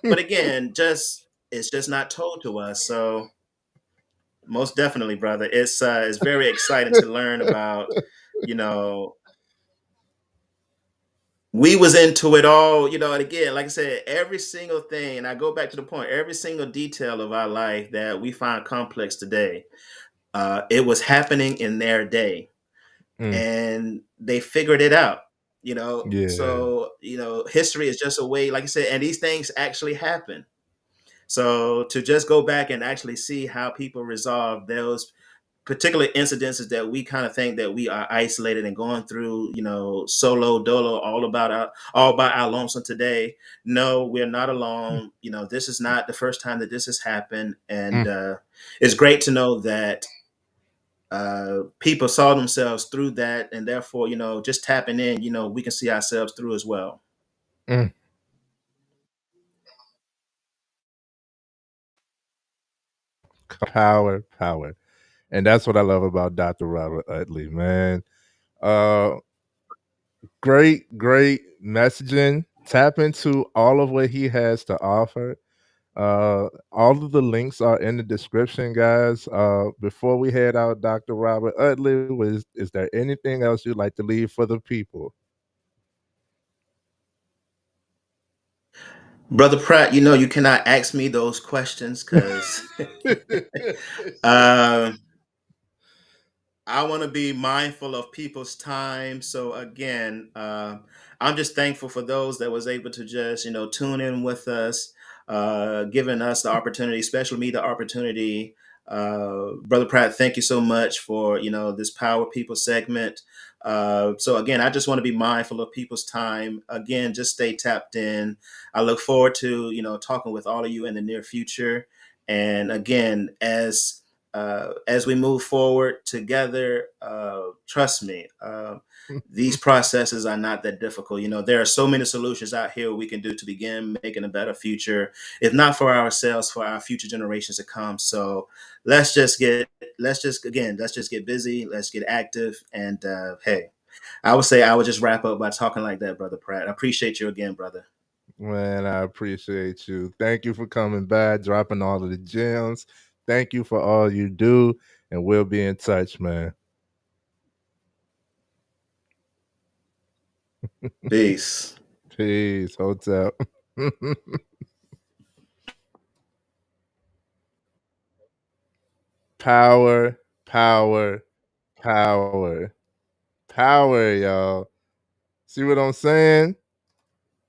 but again, just it's just not told to us. So most definitely, brother, it's very exciting to learn about. You know, we was into it all. And again, like I said, every single thing, and I go back to the point, every single detail of our life that we find complex today, it was happening in their day, Mm, and they figured it out. yeah. So history is just a way, like I said, and these things actually happen. So to just go back and actually see how people resolve those particular incidences that we kind of think that we are isolated and going through, solo dolo, all by our lonesome today. No, we're not alone. This is not the first time that this has happened, and Mm, it's great to know that people saw themselves through that, and therefore, just tapping in, we can see ourselves through as well. mm. Power, power. And that's what I love about Dr. Robert Utley, man. Uh, great messaging. Tap into all of what he has to offer. All of the links are in the description, guys. Before we head out, Dr. Robert Utley, is there anything else you'd like to leave for the people? Brother Pratt, you cannot ask me those questions because I want to be mindful of people's time. So again, I'm just thankful for those that was able to just tune in with us, giving us the opportunity, especially me the opportunity. Brother Pratt, thank you so much for this Power People segment. So again, I just want to be mindful of people's time. Again, just stay tapped in. I look forward to talking with all of you in the near future. And again, as we move forward together, trust me. these processes are not that difficult. There are so many solutions out here we can do to begin making a better future, if not for ourselves, for our future generations to come. So let's just get busy, let's get active, and hey, I would say I would just wrap up by talking like that, brother Pratt. I appreciate you again, brother. Man, I appreciate you. Thank you for coming by, dropping all of the gems. Thank you for all you do, and we'll be in touch, man. Peace. Peace, hotel. Power, power, power, power, y'all. See what I'm saying?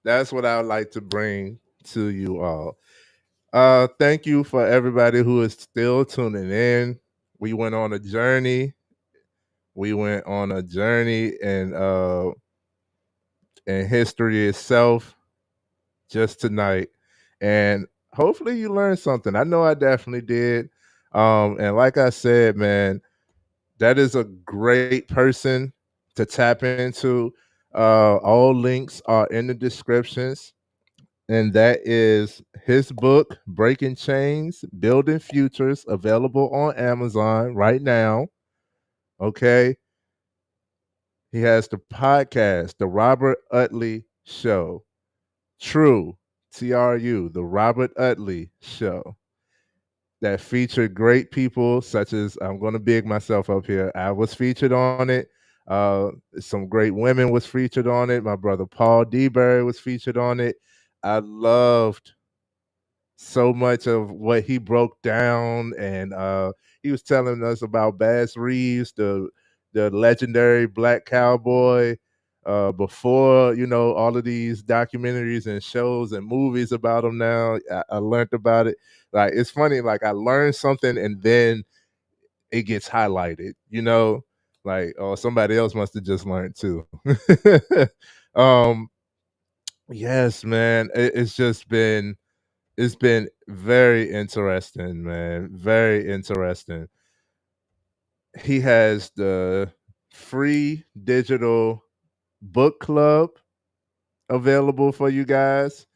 That's what I would like to bring to you all. Thank you for everybody who is still tuning in. We went on a journey. We went on a journey in history itself just tonight. And hopefully you learned something. I know I definitely did. And like I said, man, that is a great person to tap into. All links are in the descriptions. And that is his book, Breaking Chains, Building Futures, available on Amazon right now. Okay. He has the podcast, The Robert Utley Show. True, TRU, The Robert Utley Show, that featured great people such as, I'm going to big myself up here. I was featured on it. Some great women was featured on it. My brother Paul DeBerry was featured on it. I loved so much of what he broke down, and he was telling us about Bass Reeves, the legendary black cowboy, before all of these documentaries and shows and movies about him. Now I learned about it. Like, it's funny, like I learned something and then it gets highlighted, like, oh, somebody else must have just learned too. um yes, man, it's been very interesting, man. Very interesting. He has the free digital book club available for you guys.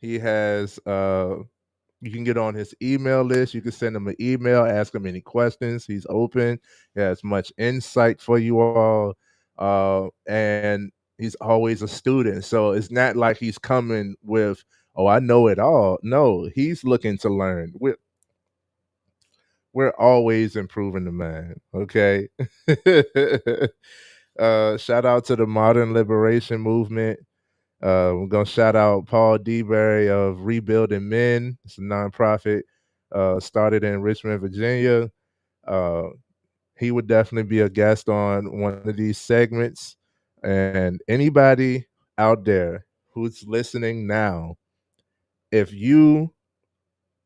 He has you can get on his email list. You can send him an email, ask him any questions. He's open. He has much insight for you all. And he's always a student. So it's not like he's coming with, oh, I know it all. No, he's looking to learn. We're always improving the man. Okay. Shout out to the Modern Liberation Movement. We're gonna shout out Paul DeBerry of Rebuilding Men. It's a nonprofit started in Richmond, Virginia. Uh, he would definitely be a guest on one of these segments. And anybody out there who's listening now, if you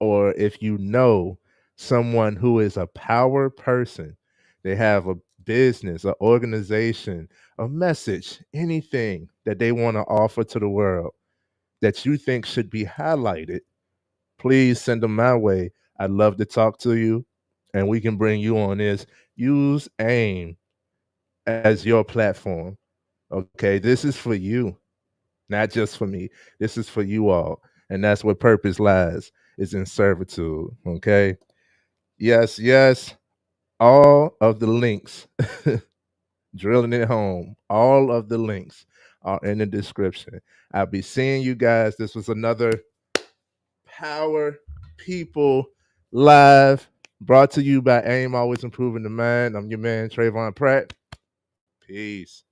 if you know someone who is a power person, they have a business, an organization, a message, anything that they want to offer to the world that you think should be highlighted, please send them my way. I'd love to talk to you and we can bring you on this. Use AIM as your platform. Okay, this is for you, not just for me. This is for you all. And that's where purpose lies, is in servitude. Okay. Yes, yes. All of the links, drilling it home, all of the links are in the description. I'll be seeing you guys. This was another Power People Live, brought to you by AIM, always improving the mind. I'm your man, Trayvon Pratt. Peace.